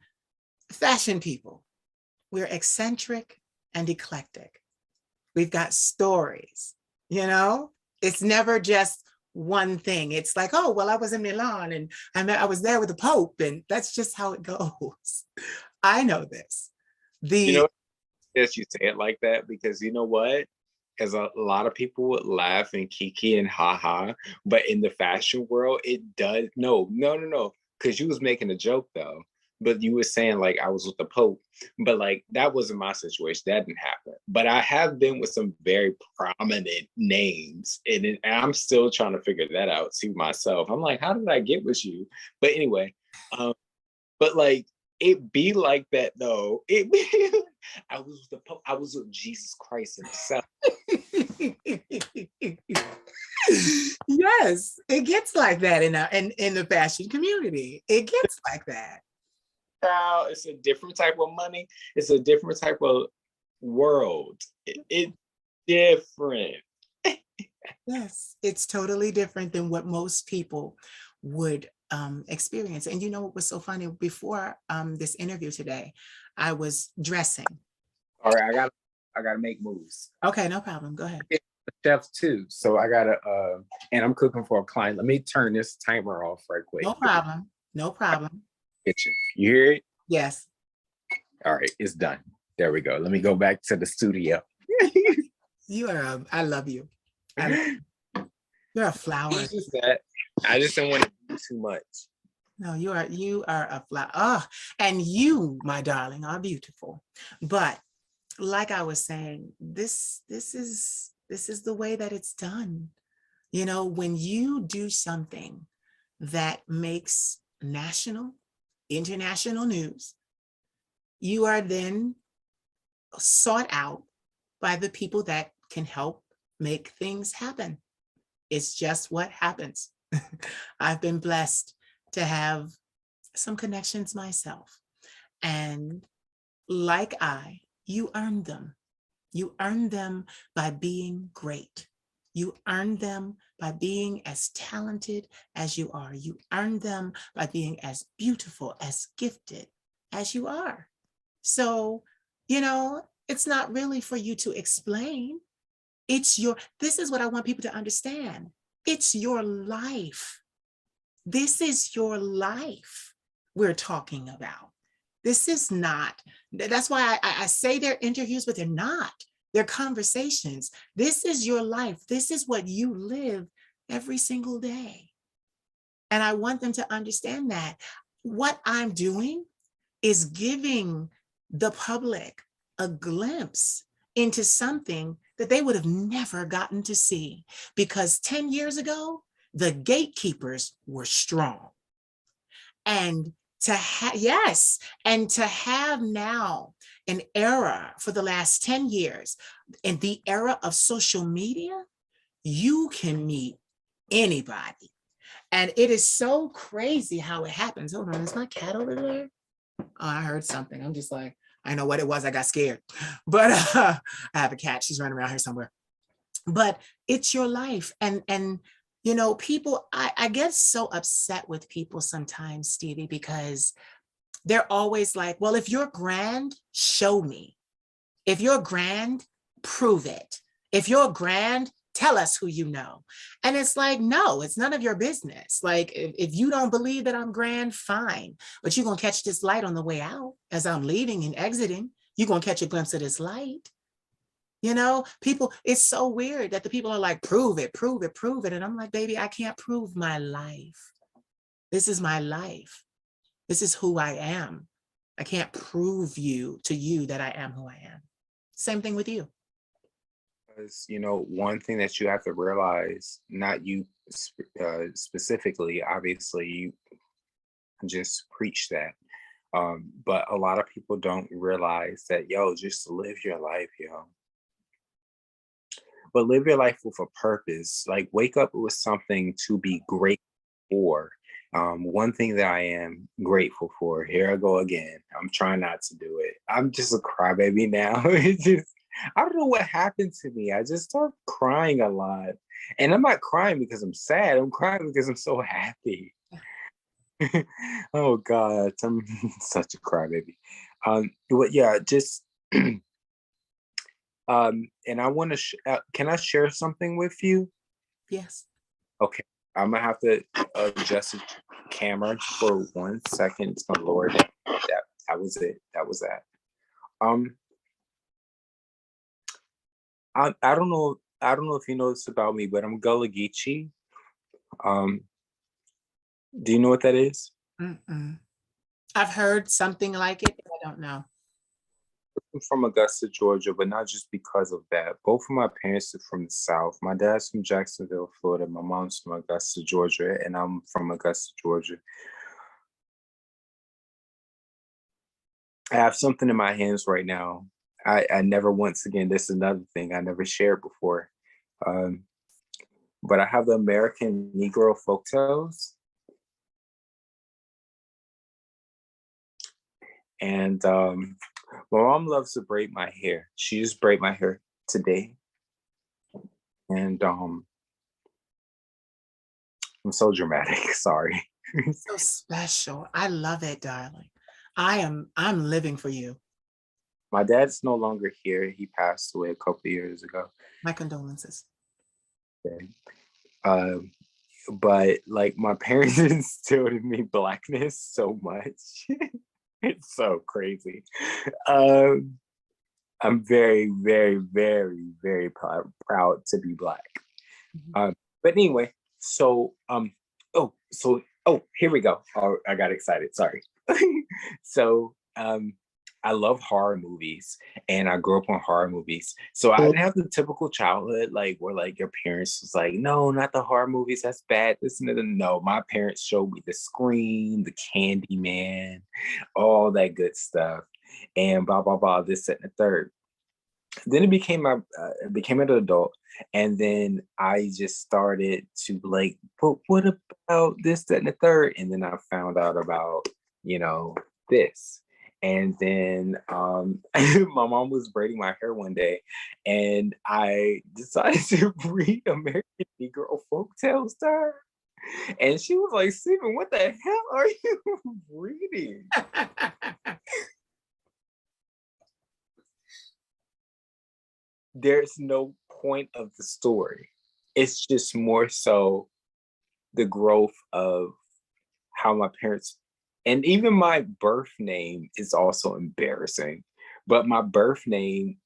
fashion people, we're eccentric and eclectic. We've got stories, It's never just one thing. It's like, oh, well, I was in Milan and I was there with the Pope, and that's just how it goes. I know this. You The know, yes, you say it like that because you know what? As a lot of people would laugh and kiki and haha, but in the fashion world, it does no, because you was making a joke though. But you were saying like I was with the Pope, but like that wasn't my situation. That didn't happen. But I have been with some very prominent names, and I'm still trying to figure that out. See myself. I'm like, how did I get with you? But anyway, um, but like it be like that though. It be I was with the Pope. I was with Jesus Christ himself. yes, it gets like that in the fashion community. It gets like that. Now it's a different type of money. It's a different type of world. It's different. Yes, it's totally different than what most people would experience. And you know what was so funny? Before this interview today, I was dressing. All right, I gotta make moves. Okay, no problem. Go ahead. Chef too, so I gotta and I'm cooking for a client. Let me turn this timer off right quick. No problem. No problem. Kitchen. You hear it? Yes. All right, it's done. There we go. Let me go back to the studio. I love you. You're a flower. It's just that I just don't want to do too much. No, you are a flower. Oh, and you, my darling, are beautiful. But like I was saying, this is the way that it's done. You know, when you do something that makes national, international news, you are then sought out by the people that can help make things happen. It's just what happens. I've been blessed to have some connections myself. And like you earned them. You earned them by being great. You earned them by being as talented as you are. You earned them by being as beautiful, as gifted as you are. So, you know, it's not really for you to explain. This is what I want people to understand. It's your life. This is your life we're talking about. This is not, that's why I say they're interviews, but they're not. They're conversations. This is your life. This is what you live every single day. And I want them to understand that what I'm doing is giving the public a glimpse into something that they would have never gotten to see, because 10 years ago, the gatekeepers were strong. And to have now an era for the last 10 years, in the era of social media, you can meet anybody. And it is so crazy how it happens. Hold on, is my cat over there? Oh, I heard something. I'm just like, I know what it was. I got scared. But I have a cat. She's running around here somewhere. But it's your life. And you know, people, I get so upset with people sometimes, Stevie, because they're always like, well, if you're grand, show me. If you're grand, prove it. If you're grand, tell us who you know. And it's like, no, it's none of your business. Like, if you don't believe that I'm grand, fine. But you're going to catch this light on the way out as I'm leaving and exiting. You're going to catch a glimpse of this light. You know, people, it's so weird that the people are like, prove it, prove it, prove it. And I'm like, baby, I can't prove my life. This is my life. This is who I am. I can't prove to you that I am who I am. Same thing with you. Because, you know, one thing that you have to realize, not you specifically, obviously, you just preach that. But a lot of people don't realize that, yo, just live your life, yo. But live your life with a purpose. Like, wake up with something to be grateful for. One thing that I am grateful for, here I go again. I'm trying not to do it. I'm just a crybaby now. I don't know what happened to me. I just start crying a lot. And I'm not crying because I'm sad. I'm crying because I'm so happy. Oh God, I'm such a crybaby. But yeah, just and I want to. Can I share something with you? Yes. Okay, I'm gonna have to adjust the camera for 1 second. It's gonna lower it down. That was it. That was that. Um, I don't know. I don't know if you know this about me, but I'm Gullah Geechee. Um, do you know what that is? Mm-mm. I've heard something like it, but I don't know. I'm from Augusta, Georgia, but not just because of that. Both of my parents are from the South. My dad's from Jacksonville, Florida. My mom's from Augusta, Georgia, and I'm from Augusta, Georgia. I have something in my hands right now. I never, once again, this is another thing I never shared before. Um, but I have the American Negro folktales. And my mom loves to braid my hair. She just braid my hair today. And I'm so dramatic. Sorry. So special. I love it, darling. I'm living for you. My dad's no longer here. He passed away a couple of years ago. My condolences. Okay. Um, but like my parents instilled in me blackness so much. It's so crazy. Um, I'm very, very, very, very proud to be Black. Mhm. But anyway, so here we go. Oh, I got excited. Sorry. So I love horror movies, and I grew up on horror movies. So I didn't have the typical childhood like where like your parents was like, no, not the horror movies. That's bad. This and that. No, my parents showed me the Scream, the Candyman, all that good stuff, and blah blah blah. This that, and the third. Then became an adult, and then I just started to like, but what about this, that, and the third? And then I found out about, you know, this. And then my mom was braiding my hair one day, and I decided to read American Negro folk tales to her. And she was like, Stephen, what the hell are you reading? There's no point of the story. It's just more so the growth of how my parents, and even my birth name is also embarrassing. But my birth name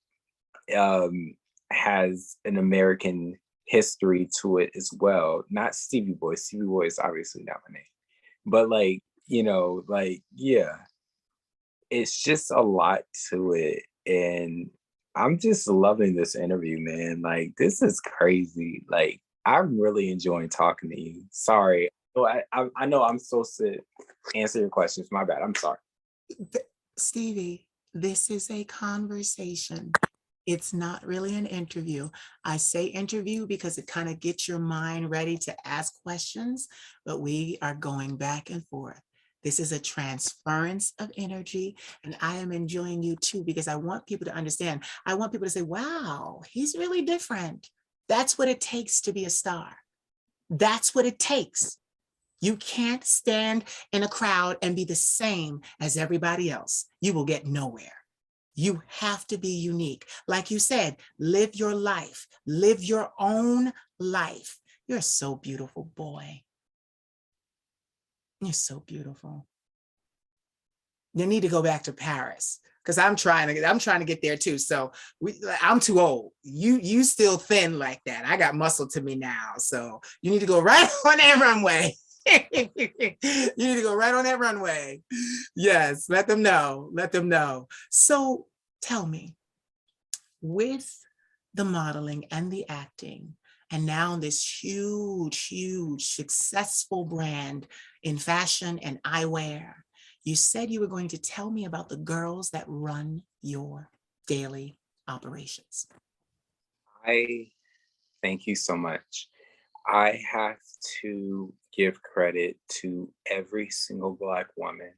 um, has an American history to it as well. Not Stevie Boy. Stevie Boy is obviously not my name. But like, yeah, it's just a lot to it. And I'm just loving this interview, man. Like, this is crazy. Like, I'm really enjoying talking to you. Sorry. Oh, I know I'm supposed to answer your questions. My bad. I'm sorry. Stevie, this is a conversation. It's not really an interview. I say interview because it kind of gets your mind ready to ask questions, but we are going back and forth. This is a transference of energy, and I am enjoying you too because I want people to understand. I want people to say, wow, he's really different. That's what it takes to be a star. That's what it takes. You can't stand in a crowd and be the same as everybody else. You will get nowhere. You have to be unique. Like you said, live your life, live your own life. You're so beautiful, boy. You're so beautiful. You need to go back to Paris because I'm trying to get there too. So I'm too old. You still thin like that. I got muscle to me now. So you need to go right on that runway. You need to go right on that runway. Yes, let them know. Let them know. So tell me, with the modeling and the acting, and now this huge, huge, successful brand in fashion and eyewear, you said you were going to tell me about the girls that run your daily operations. I thank you so much. I have to give credit to every single Black woman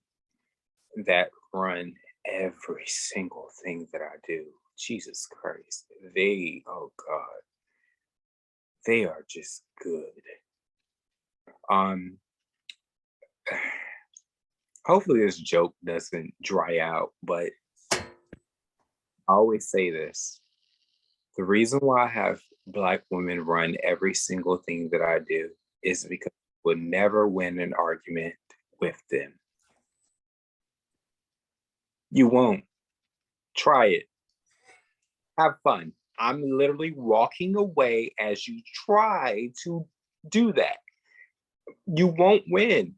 that run every single thing that I do. Jesus Christ. Oh God, they are just good. Um, hopefully this joke doesn't dry out, but I always say this. The reason why I have Black women run every single thing that I do is because you will never win an argument with them. You won't. Try it. Have fun. I'm literally walking away as you try to do that. You won't win.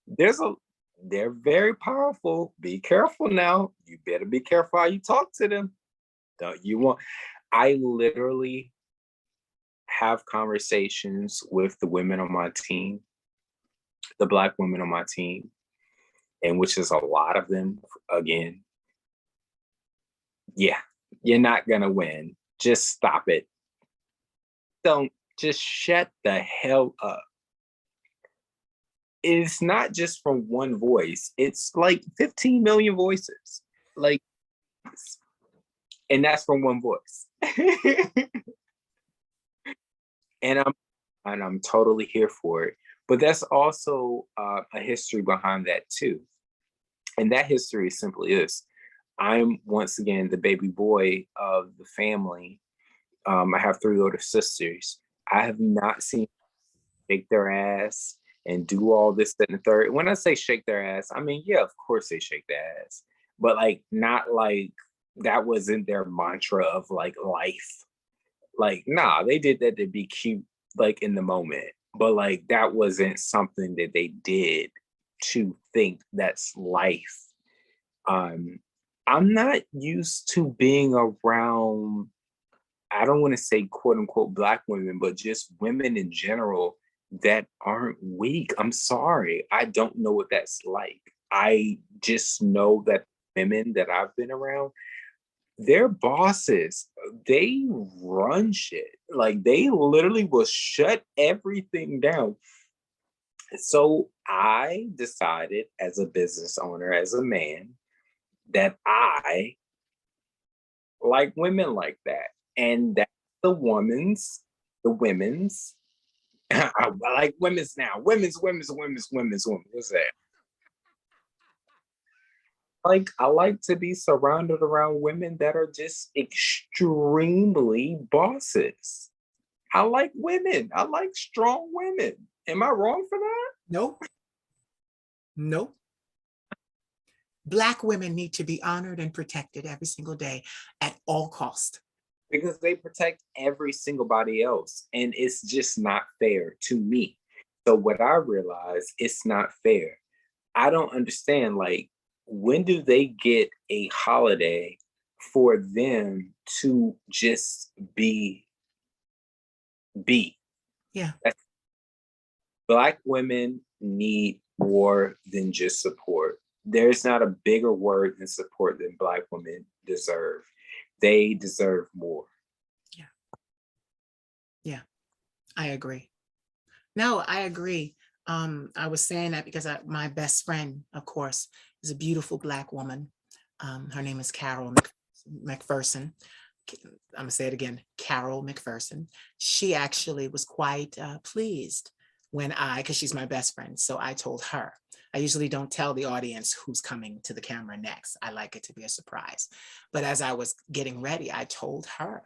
They're very powerful. Be careful now. You better be careful how you talk to them. Don't you want I literally have conversations with the women on my team, the Black women on my team, and which is a lot of them again. Yeah, you're not gonna win. Just stop it. Don't just shut the hell up. It's not just from one voice, it's like 15 million voices. Like, and that's from one voice. and I'm totally here for it. But that's also a history behind that too. And that history simply is I'm once again the baby boy of the family. I have three older sisters. I have not seen shake their ass and do all this, that, and the third. When I say shake their ass, I mean, yeah, of course they shake their ass, but like not like that wasn't their mantra of like life. Like, nah, they did that to be cute, like in the moment, but like that wasn't something that they did to think that's life. Um, I'm not used to being around, I don't want to say quote unquote Black women, but just women in general that aren't weak. I'm sorry. I don't know what that's like. I just know that women that I've been around, they're bosses. They run shit. Like they literally will shut everything down. So I decided as a business owner, as a man, that I like women like that. And that's the women's, I like women's now. Women's. What's that? Like, I like to be surrounded around women that are just extremely bosses. I like women. I like strong women. Am I wrong for that? Nope. Nope. Black women need to be honored and protected every single day at all cost. Because they protect every single body else. And it's just not fair to me. So what I realize, it's not fair. I don't understand, like, when do they get a holiday for them to just be? Yeah. Black women need more than just support. There's not a bigger word than support than Black women deserve. They deserve more. Yeah. Yeah. I agree. No, I agree. I was saying that because my best friend, of course, is a beautiful Black woman. Her name is Carol McPherson. I'm gonna say it again, Carol McPherson. She actually was quite pleased when because she's my best friend. So I told her. I usually don't tell the audience who's coming to the camera next. I like it to be a surprise. But as I was getting ready, I told her.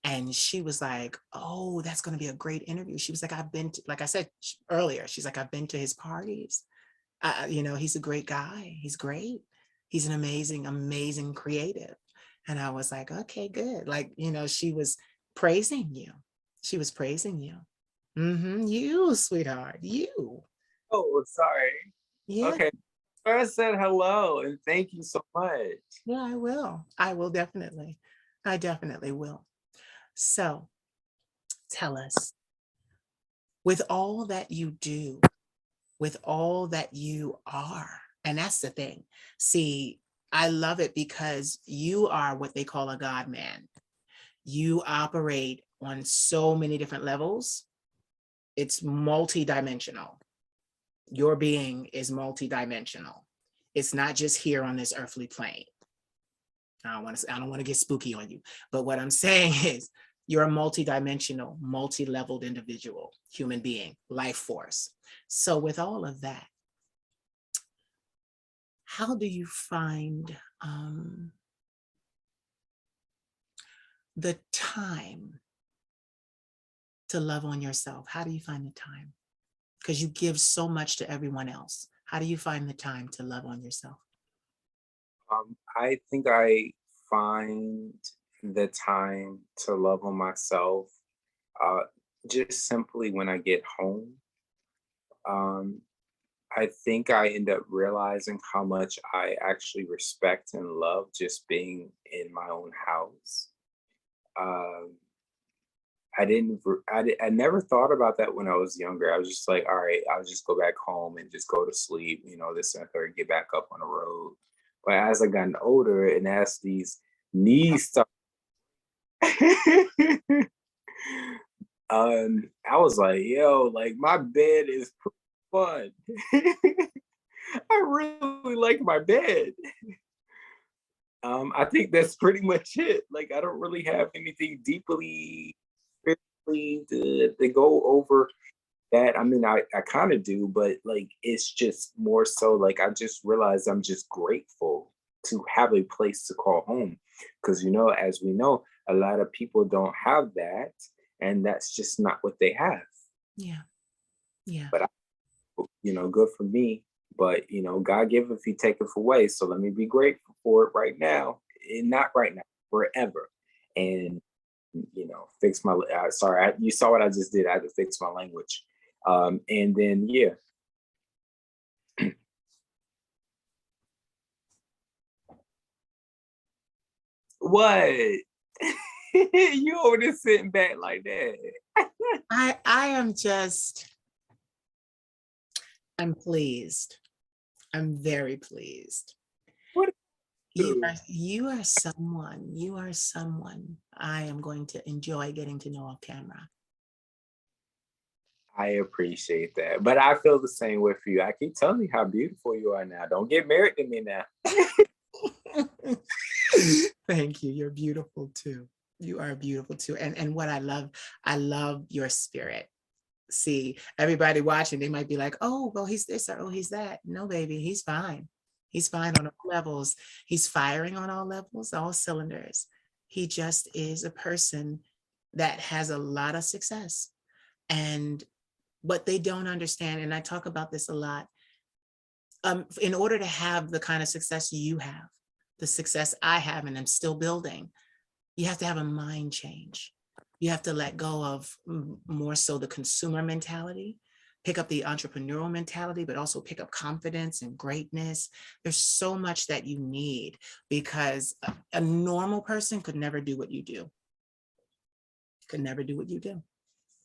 And she was like, oh, that's going to be a great interview. She was like, I've been to, like I said earlier, she's like, I've been to his parties. He's a great guy. He's great. He's an amazing, amazing creative. And I was like, okay, good. Like, she was praising you. She was praising you. You, sweetheart, you. Oh, sorry. Yeah, Okay. First said hello and thank you so much. yeah, I will. I will definitely. I definitely will. So tell us, with all that you do, with all that you are, and that's the thing. See, I love it because you are what they call a God man. You operate on so many different levels. It's multidimensional. Your being is multidimensional. It's not just here on this earthly plane. I don't want to get spooky on you, but what I'm saying is you're a multidimensional, multi-leveled individual, human being, life force. So with all of that, how do you find the time to love on yourself? How do you find the time? because you give so much to everyone else. How do you find the time to love on yourself? I think I find the time to love on myself uh, just simply when I get home. Um, I think I end up realizing how much I actually respect and love just being in my own house. Um, I never thought about that when I was younger. I was just like, all right, I'll just go back home and just go to sleep, this and that, third, get back up on the road. But as I gotten older and as these knees start, I was like, yo, like my bed is fun. I really like my bed. I think that's pretty much it. Like I don't really have anything deeply spiritually to go over that. I mean, I kind of do, but like it's just more so like I just realized I'm just grateful to have a place to call home. Because as we know, a lot of people don't have that, and that's just not what they have. Yeah. Yeah. But good for me. But God give if He taketh away. So let me be grateful for it right now, and not right now, forever. And fix my. Sorry, you saw what I just did. I had to fix my language. And then yeah, what? You over there sitting back like that? I am just, I'm pleased. I'm very pleased. What? You are someone I am going to enjoy getting to know off camera. I appreciate that, but I feel the same way for you. I keep telling you how beautiful you are now. Don't get married to me now. Thank you. You're beautiful too. You are beautiful too. And what I love your spirit. See, everybody watching, they might be like, oh, well, he's this or oh, he's that. No, baby, he's fine. He's fine on all levels. He's firing on all levels, all cylinders. He just is a person that has a lot of success. And what they don't understand, and I talk about this a lot, in order to have the kind of success you have, the success I have, and I'm still building, you have to have a mind change. You have to let go of more so the consumer mentality, pick up the entrepreneurial mentality, but also pick up confidence and greatness. There's so much that you need because a normal person could never do what you do. Could never do what you do.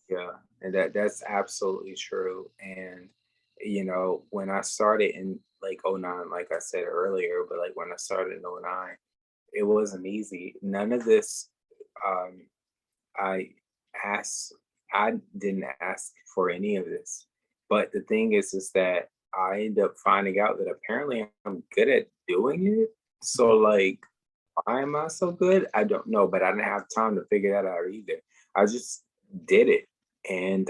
Yeah, and that's absolutely true. And when I started in like '09, like I said earlier, but like when I started in '09, it wasn't easy. None of this um I asked I didn't ask for any of this. But the thing is that I end up finding out that apparently I'm good at doing it. So like why am I so good? I don't know, but I didn't have time to figure that out either. I just did it. And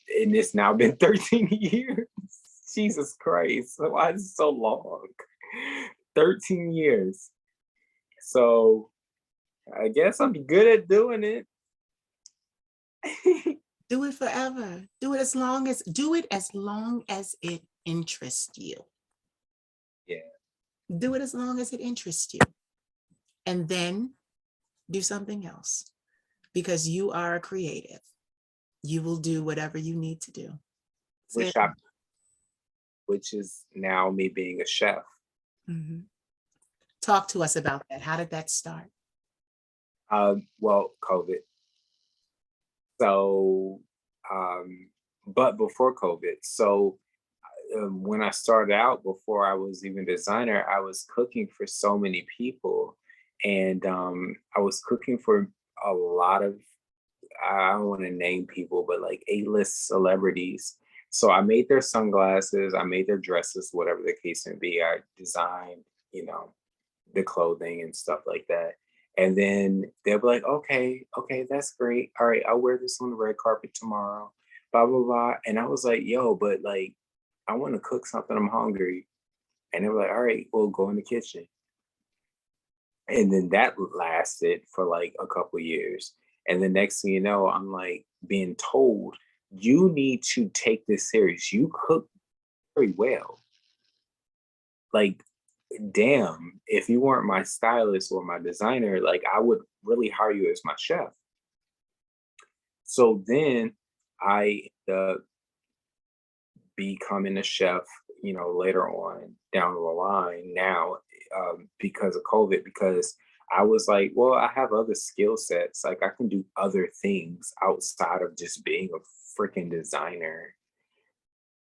it's now been 13 years. Jesus Christ. Why is it so long? 13 years. So I guess I'm good at doing it. Do it forever. Do it as long as it interests you. Yeah. Do it as long as it interests you. And then do something else because you are a creative. You will do whatever you need to do. Which is now me being a chef. Mm-hmm. Talk to us about that. How did that start? Well, COVID. So, but before COVID. So, when I started out, before I was even designer, I was cooking for so many people, and I was cooking for a lot of, I don't want to name people, but like A-list celebrities. So I made their sunglasses, I made their dresses, whatever the case may be. I designed, the clothing and stuff like that. And then they'll be like, okay, that's great. All right, I'll wear this on the red carpet tomorrow, blah, blah, blah. And I was like, yo, but like, I want to cook something. I'm hungry. And they were like, all right, we'll go in the kitchen. And then that lasted for like a couple years. And the next thing you know, I'm like being told you need to take this serious. You cook very well. Like, damn, if you weren't my stylist or my designer, like I would really hire you as my chef. So then I becoming a chef, later on down the line now, because of COVID, because I was like, well, I have other skill sets. Like I can do other things outside of just being a freaking designer.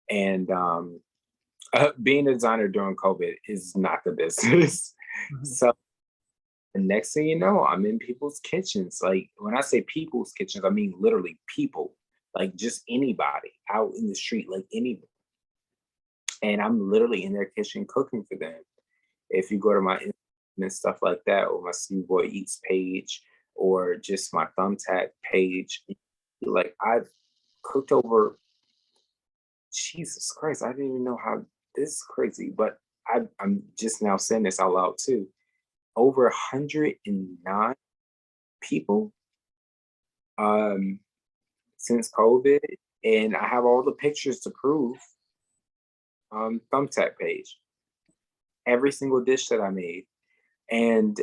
And being a designer during COVID is not the business. Mhm. So the next thing you know, I'm in people's kitchens. Like when I say people's kitchens, I mean literally people, like just anybody out in the street, like anybody. And I'm literally in their kitchen cooking for them. If you go to my Instagram and stuff like that, or my Stevie Boy Eats page, or just my Thumbtack page, like I've cooked over, Jesus Christ, I didn't even know how, this is crazy, but I'm just now saying this out loud too. Over 109 people um, since COVID, and I have all the pictures to prove. Thumbtack page, every single dish that I made, and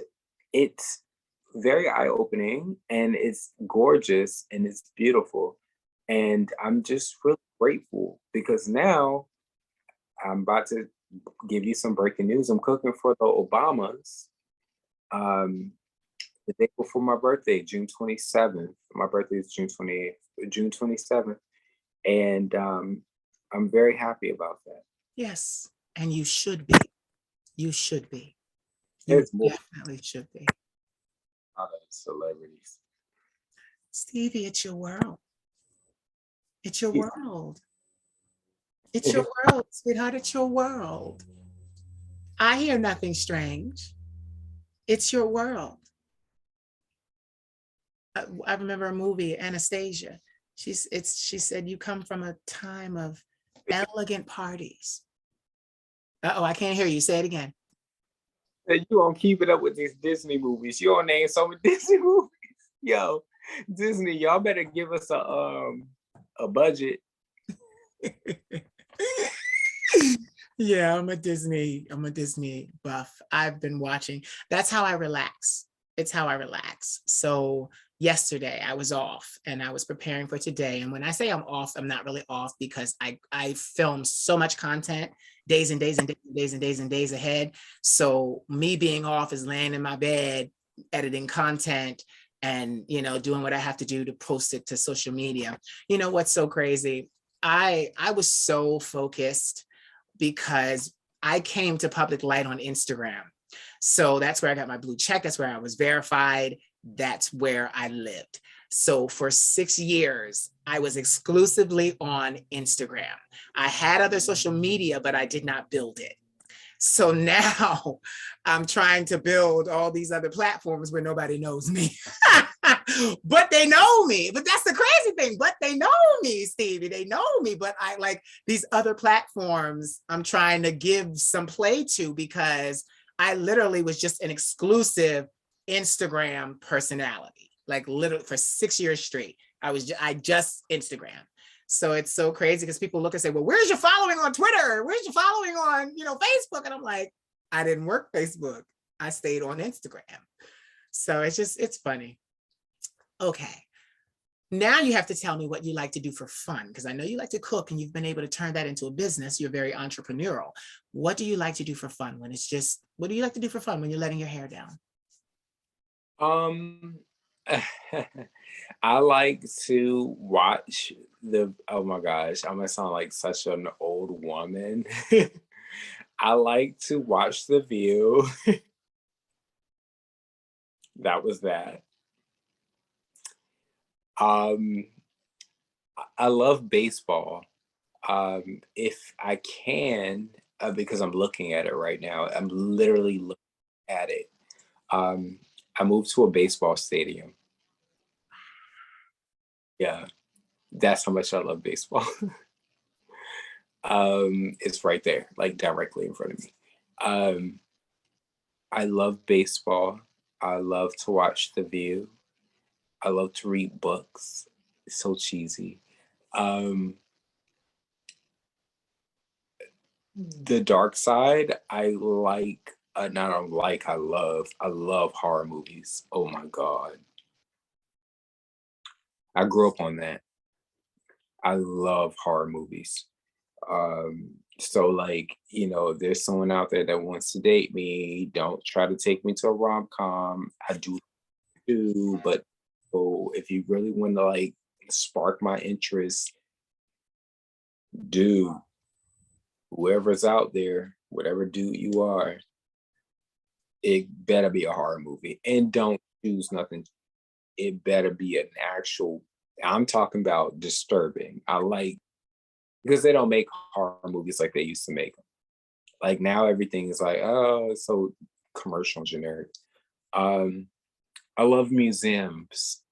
it's very eye opening, and it's gorgeous, and it's beautiful, and I'm just really grateful because now I'm about to give you some breaking news. I'm cooking for the Obamas. Um, the day before my birthday, June 27th. My birthday is June 28th, June 27th. And I'm very happy about that. Yes, and you should be. You should be. You There's more definitely should be. other celebrities. Stevie, it's your world. It's your world. It's your world, sweetheart. It's your world. I hear nothing strange. It's your world. I remember a movie, Anastasia. She said you come from a time of elegant parties. Uh-oh, I can't hear you. Say it again. You don't keep it up with these Disney movies. You don't name so many Disney movies. Yo, Disney, y'all better give us a budget. Yeah, I'm a Disney buff. I've been watching. That's how I relax. It's how I relax. So yesterday I was off and I was preparing for today. And when I say I'm off, I'm not really off because I film so much content days and days and days and days and days and days ahead. So me being off is laying in my bed, editing content and doing what I have to do to post it to social media. You know what's so crazy? I was so focused because I came to public light on Instagram. So that's where I got my blue check. That's where I was verified. That's where I lived. So for 6 years, I was exclusively on Instagram. I had other social media, but I did not build it. So now I'm trying to build all these other platforms where nobody knows me. But they know me. But that's the crazy thing. But they know me, Stevie. They know me. But I like these other platforms I'm trying to give some play to because I literally was just an exclusive Instagram personality. Like literally for 6 years straight. I just Instagram. So it's so crazy because people look and say, well, where's your following on Twitter? Where's your following on, Facebook? And I'm like, I didn't work Facebook. I stayed on Instagram. So it's funny. Okay. Now you have to tell me what you like to do for fun, because I know you like to cook and you've been able to turn that into a business. You're very entrepreneurial. What do you like to do for fun what do you like to do for fun when you're letting your hair down? Um, I like to watch oh my gosh, I'm gonna sound like such an old woman. I like to watch The View. That was that. Um, I love baseball. If I can, because I'm looking at it right now, I'm literally looking at it. Um, I moved to a baseball stadium. Yeah, that's how much I love baseball. It's right there, like directly in front of me. Um, I love baseball. I love to watch The View. I love to read books. It's so cheesy. Um, the dark side, I like. Not I like. I love horror movies. Oh my god, I grew up on that. I love horror movies. So like, if there's someone out there that wants to date me, don't try to take me to a rom-com. I do too, but oh, if you really want to like spark my interest, dude, whoever's out there, whatever dude you are, it better be a horror movie. And don't choose nothing. It better be an actual, I'm talking about disturbing. I like because they don't make horror movies like they used to make them. Like now everything is like, oh, it's so commercial and generic. Um, I love museums.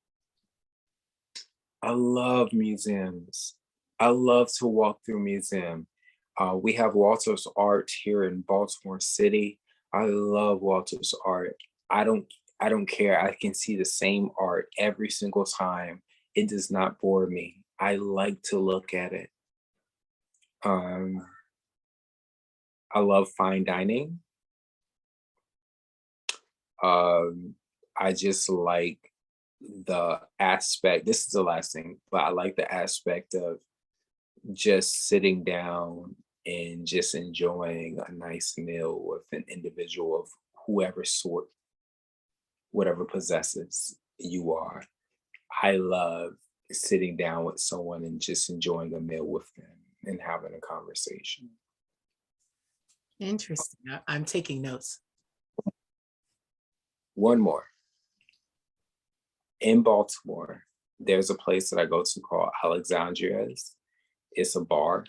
I love museums. I love to walk through museum. We have Walter's Art here in Baltimore City. I love Walter's Art. I don't I don't care. I can see the same art every single time. It does not bore me. I like to look at it. Um, I love fine dining. Um, I just like the aspect. This is the last thing, but I like the aspect of just sitting down and just enjoying a nice meal with an individual of whoever sort, whatever possesses you are. I love sitting down with someone and just enjoying a meal with them and having a conversation. Interesting. I'm taking notes. One more. In Baltimore, there's a place that I go to called Alexandria's. It's a bar.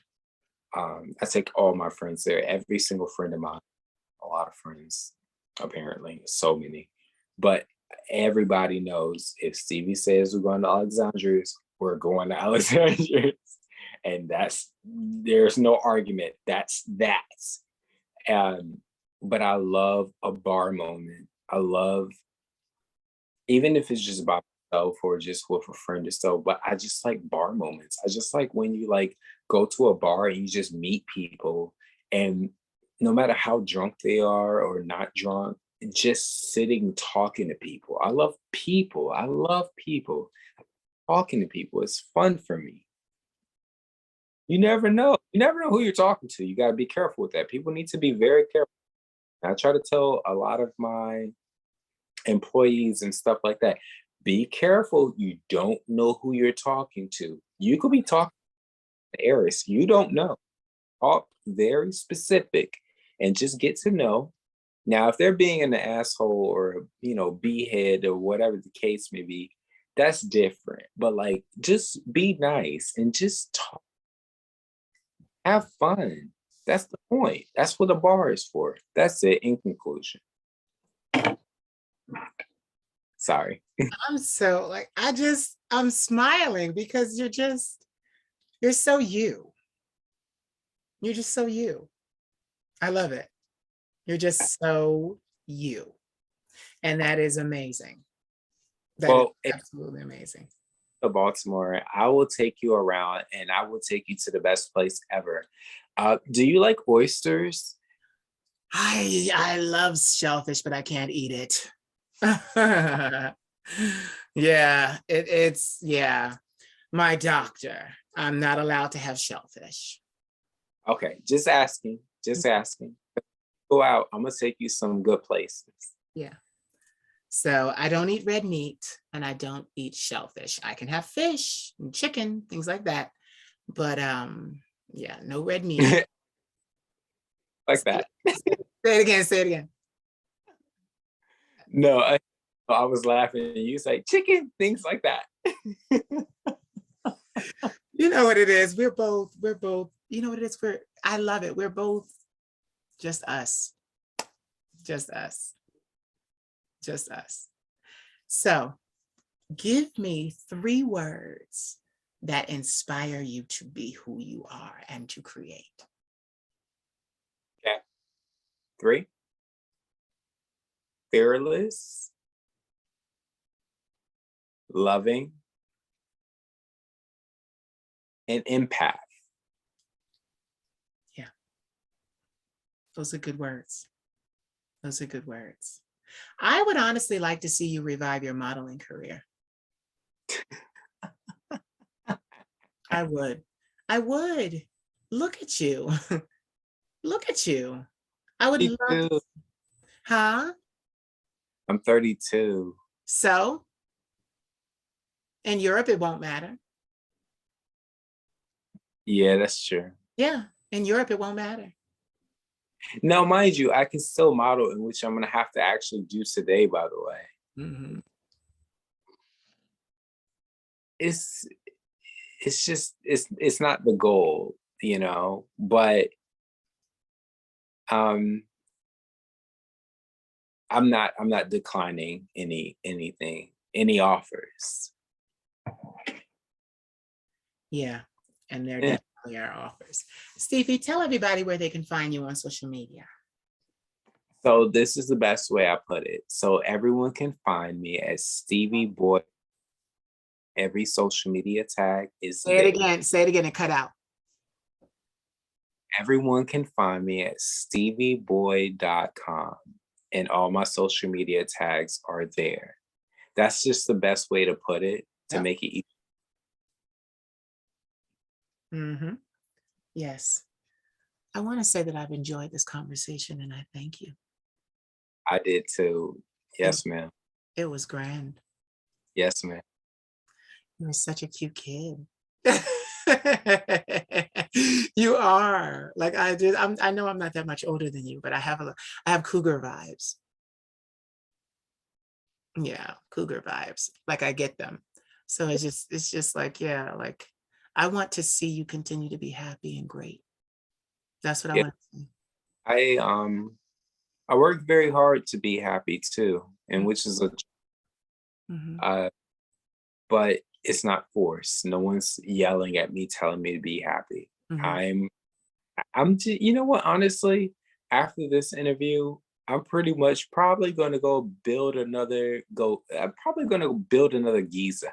I take all my friends there. Every single friend of mine, a lot of friends, apparently, so many. But everybody knows if Stevie says we're going to Alexandria's, we're going to Alexandria's. And there's no argument. That's that. Um, but I love a bar moment. I love, even if it's just by myself or just with a friend or so, but I just like bar moments. I just like when you like go to a bar and you just meet people and no matter how drunk they are or not drunk, just sitting talking to people. I love people. I love people. Talking to people is fun for me. You never know. You never know who you're talking to. You got to be careful with that. People need to be very careful. I try to tell a lot of my employees and stuff like that, be careful. You don't know who you're talking to. You could be talking to Eris. You don't know. Talk very specific and just get to know. Now, if they're being an asshole or, b-head or whatever the case may be, that's different. But like, just be nice and just talk, have fun. That's the point. That's what the bar is for. That's it in conclusion. Sorry. I'm so like, I'm smiling because you're so you. You're just so you. I love it. You're just so you. And that is amazing. That is Well, absolutely amazing. to Baltimore, I will take you around and I will take you to the best place ever. Do you like oysters? I love shellfish, but I can't eat it. Yeah, it's yeah. My doctor. I'm not allowed to have shellfish. Okay, just asking, just asking. Go out. I'm gonna take you some good places. Yeah. So I don't eat red meat and I don't eat shellfish. I can have fish and chicken, things like that. But yeah, no red meat. Like that. Say it again, say it again. No, I was laughing and you say chicken, things like that. You know what it is. We're both, you know what it is? I love it. We're both just us. Just us. Just us. So give me 3 words that inspire you to be who you are and to create. Okay. 3. Fearless, loving, an empath. Yeah. Those are good words. Those are good words. I would honestly like to see you revive your modeling career. I would. I would. Look at you. Look at you. I would love to. 32. Huh? I'm 32. So in Europe, it won't matter. Yeah, that's true. Yeah. In Europe, it won't matter. Now, mind you, I can still model, in which I'm going to have to actually do today, by the way. Mm-hmm. It's just, it's not the goal, you know, but I'm not declining any offers. Yeah. And there definitely are offers. Stevie, tell everybody where they can find you on social media. So this is the best way I put it. So everyone can find me as Stevie Boy. Every social media tag is Say it again. Say it again and cut out. Everyone can find me at stevieboy.com, and all my social media tags are there. That's just the best way to put it, to make it easy. Mm-hmm. Yes. I want to say that I've enjoyed this conversation and I thank you. I did too. Yes, ma'am. It was grand. Yes, ma'am. You're such a cute kid. You are. Like I know I'm not that much older than you, but I have cougar vibes. Yeah, cougar vibes. Like I get them. So it's just like, yeah, like I want to see you continue to be happy and great. That's what I want to see. I work very hard to be happy too, and which is but it's not forced. No one's yelling at me, telling me to be happy. I'm you know what, honestly, after this interview, I'm pretty much probably going to go build another Giza.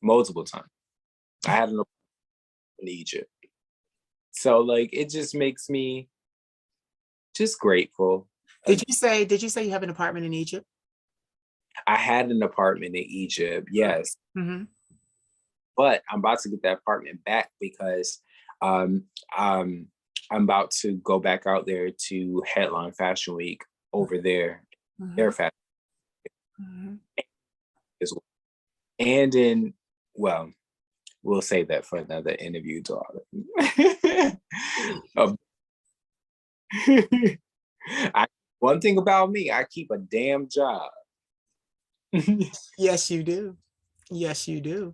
Multiple times. I had an apartment in Egypt. So like, it just makes me just grateful. Did you say you have an apartment in Egypt? I had an apartment in Egypt, yes. Mm-hmm. But I'm about to get that apartment back because I'm about to go back out there to headline Fashion Week over there. Their fashion as well. And in, well, we'll save that for another interview, daughter. One thing about me, I keep a damn job. Yes, you do. Yes, you do.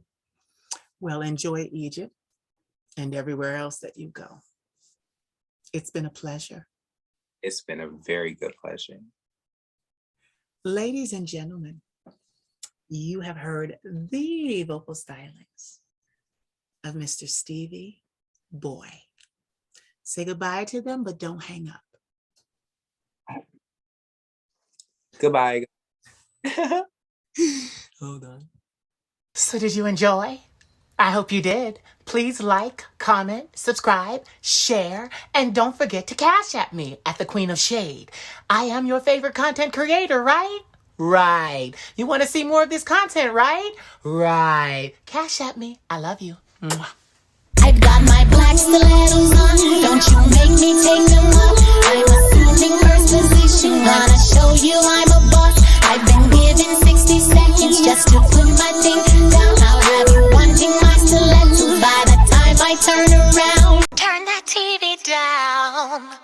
Well, enjoy Egypt and everywhere else that you go. It's been a pleasure. It's been a very good pleasure. Ladies and gentlemen, you have heard the vocal stylings of Mr. Stevie Boy. Say goodbye to them, but don't hang up. Goodbye. Hold on. So did you enjoy? I hope you did. Please like, comment, subscribe, share, and don't forget to cash at me at the Queen of Shade. I am your favorite content creator, right? Right. You want to see more of this content, right? Right. Cash at me. I love you. Mwah. I've got my black stilettos on. Don't you make me take them off. I'm assuming first position. Gonna show you I'm a boss. I've been given 60 seconds just to put my thing down. I'll have you wanting my stilettos by the time I turn around. Turn that TV down.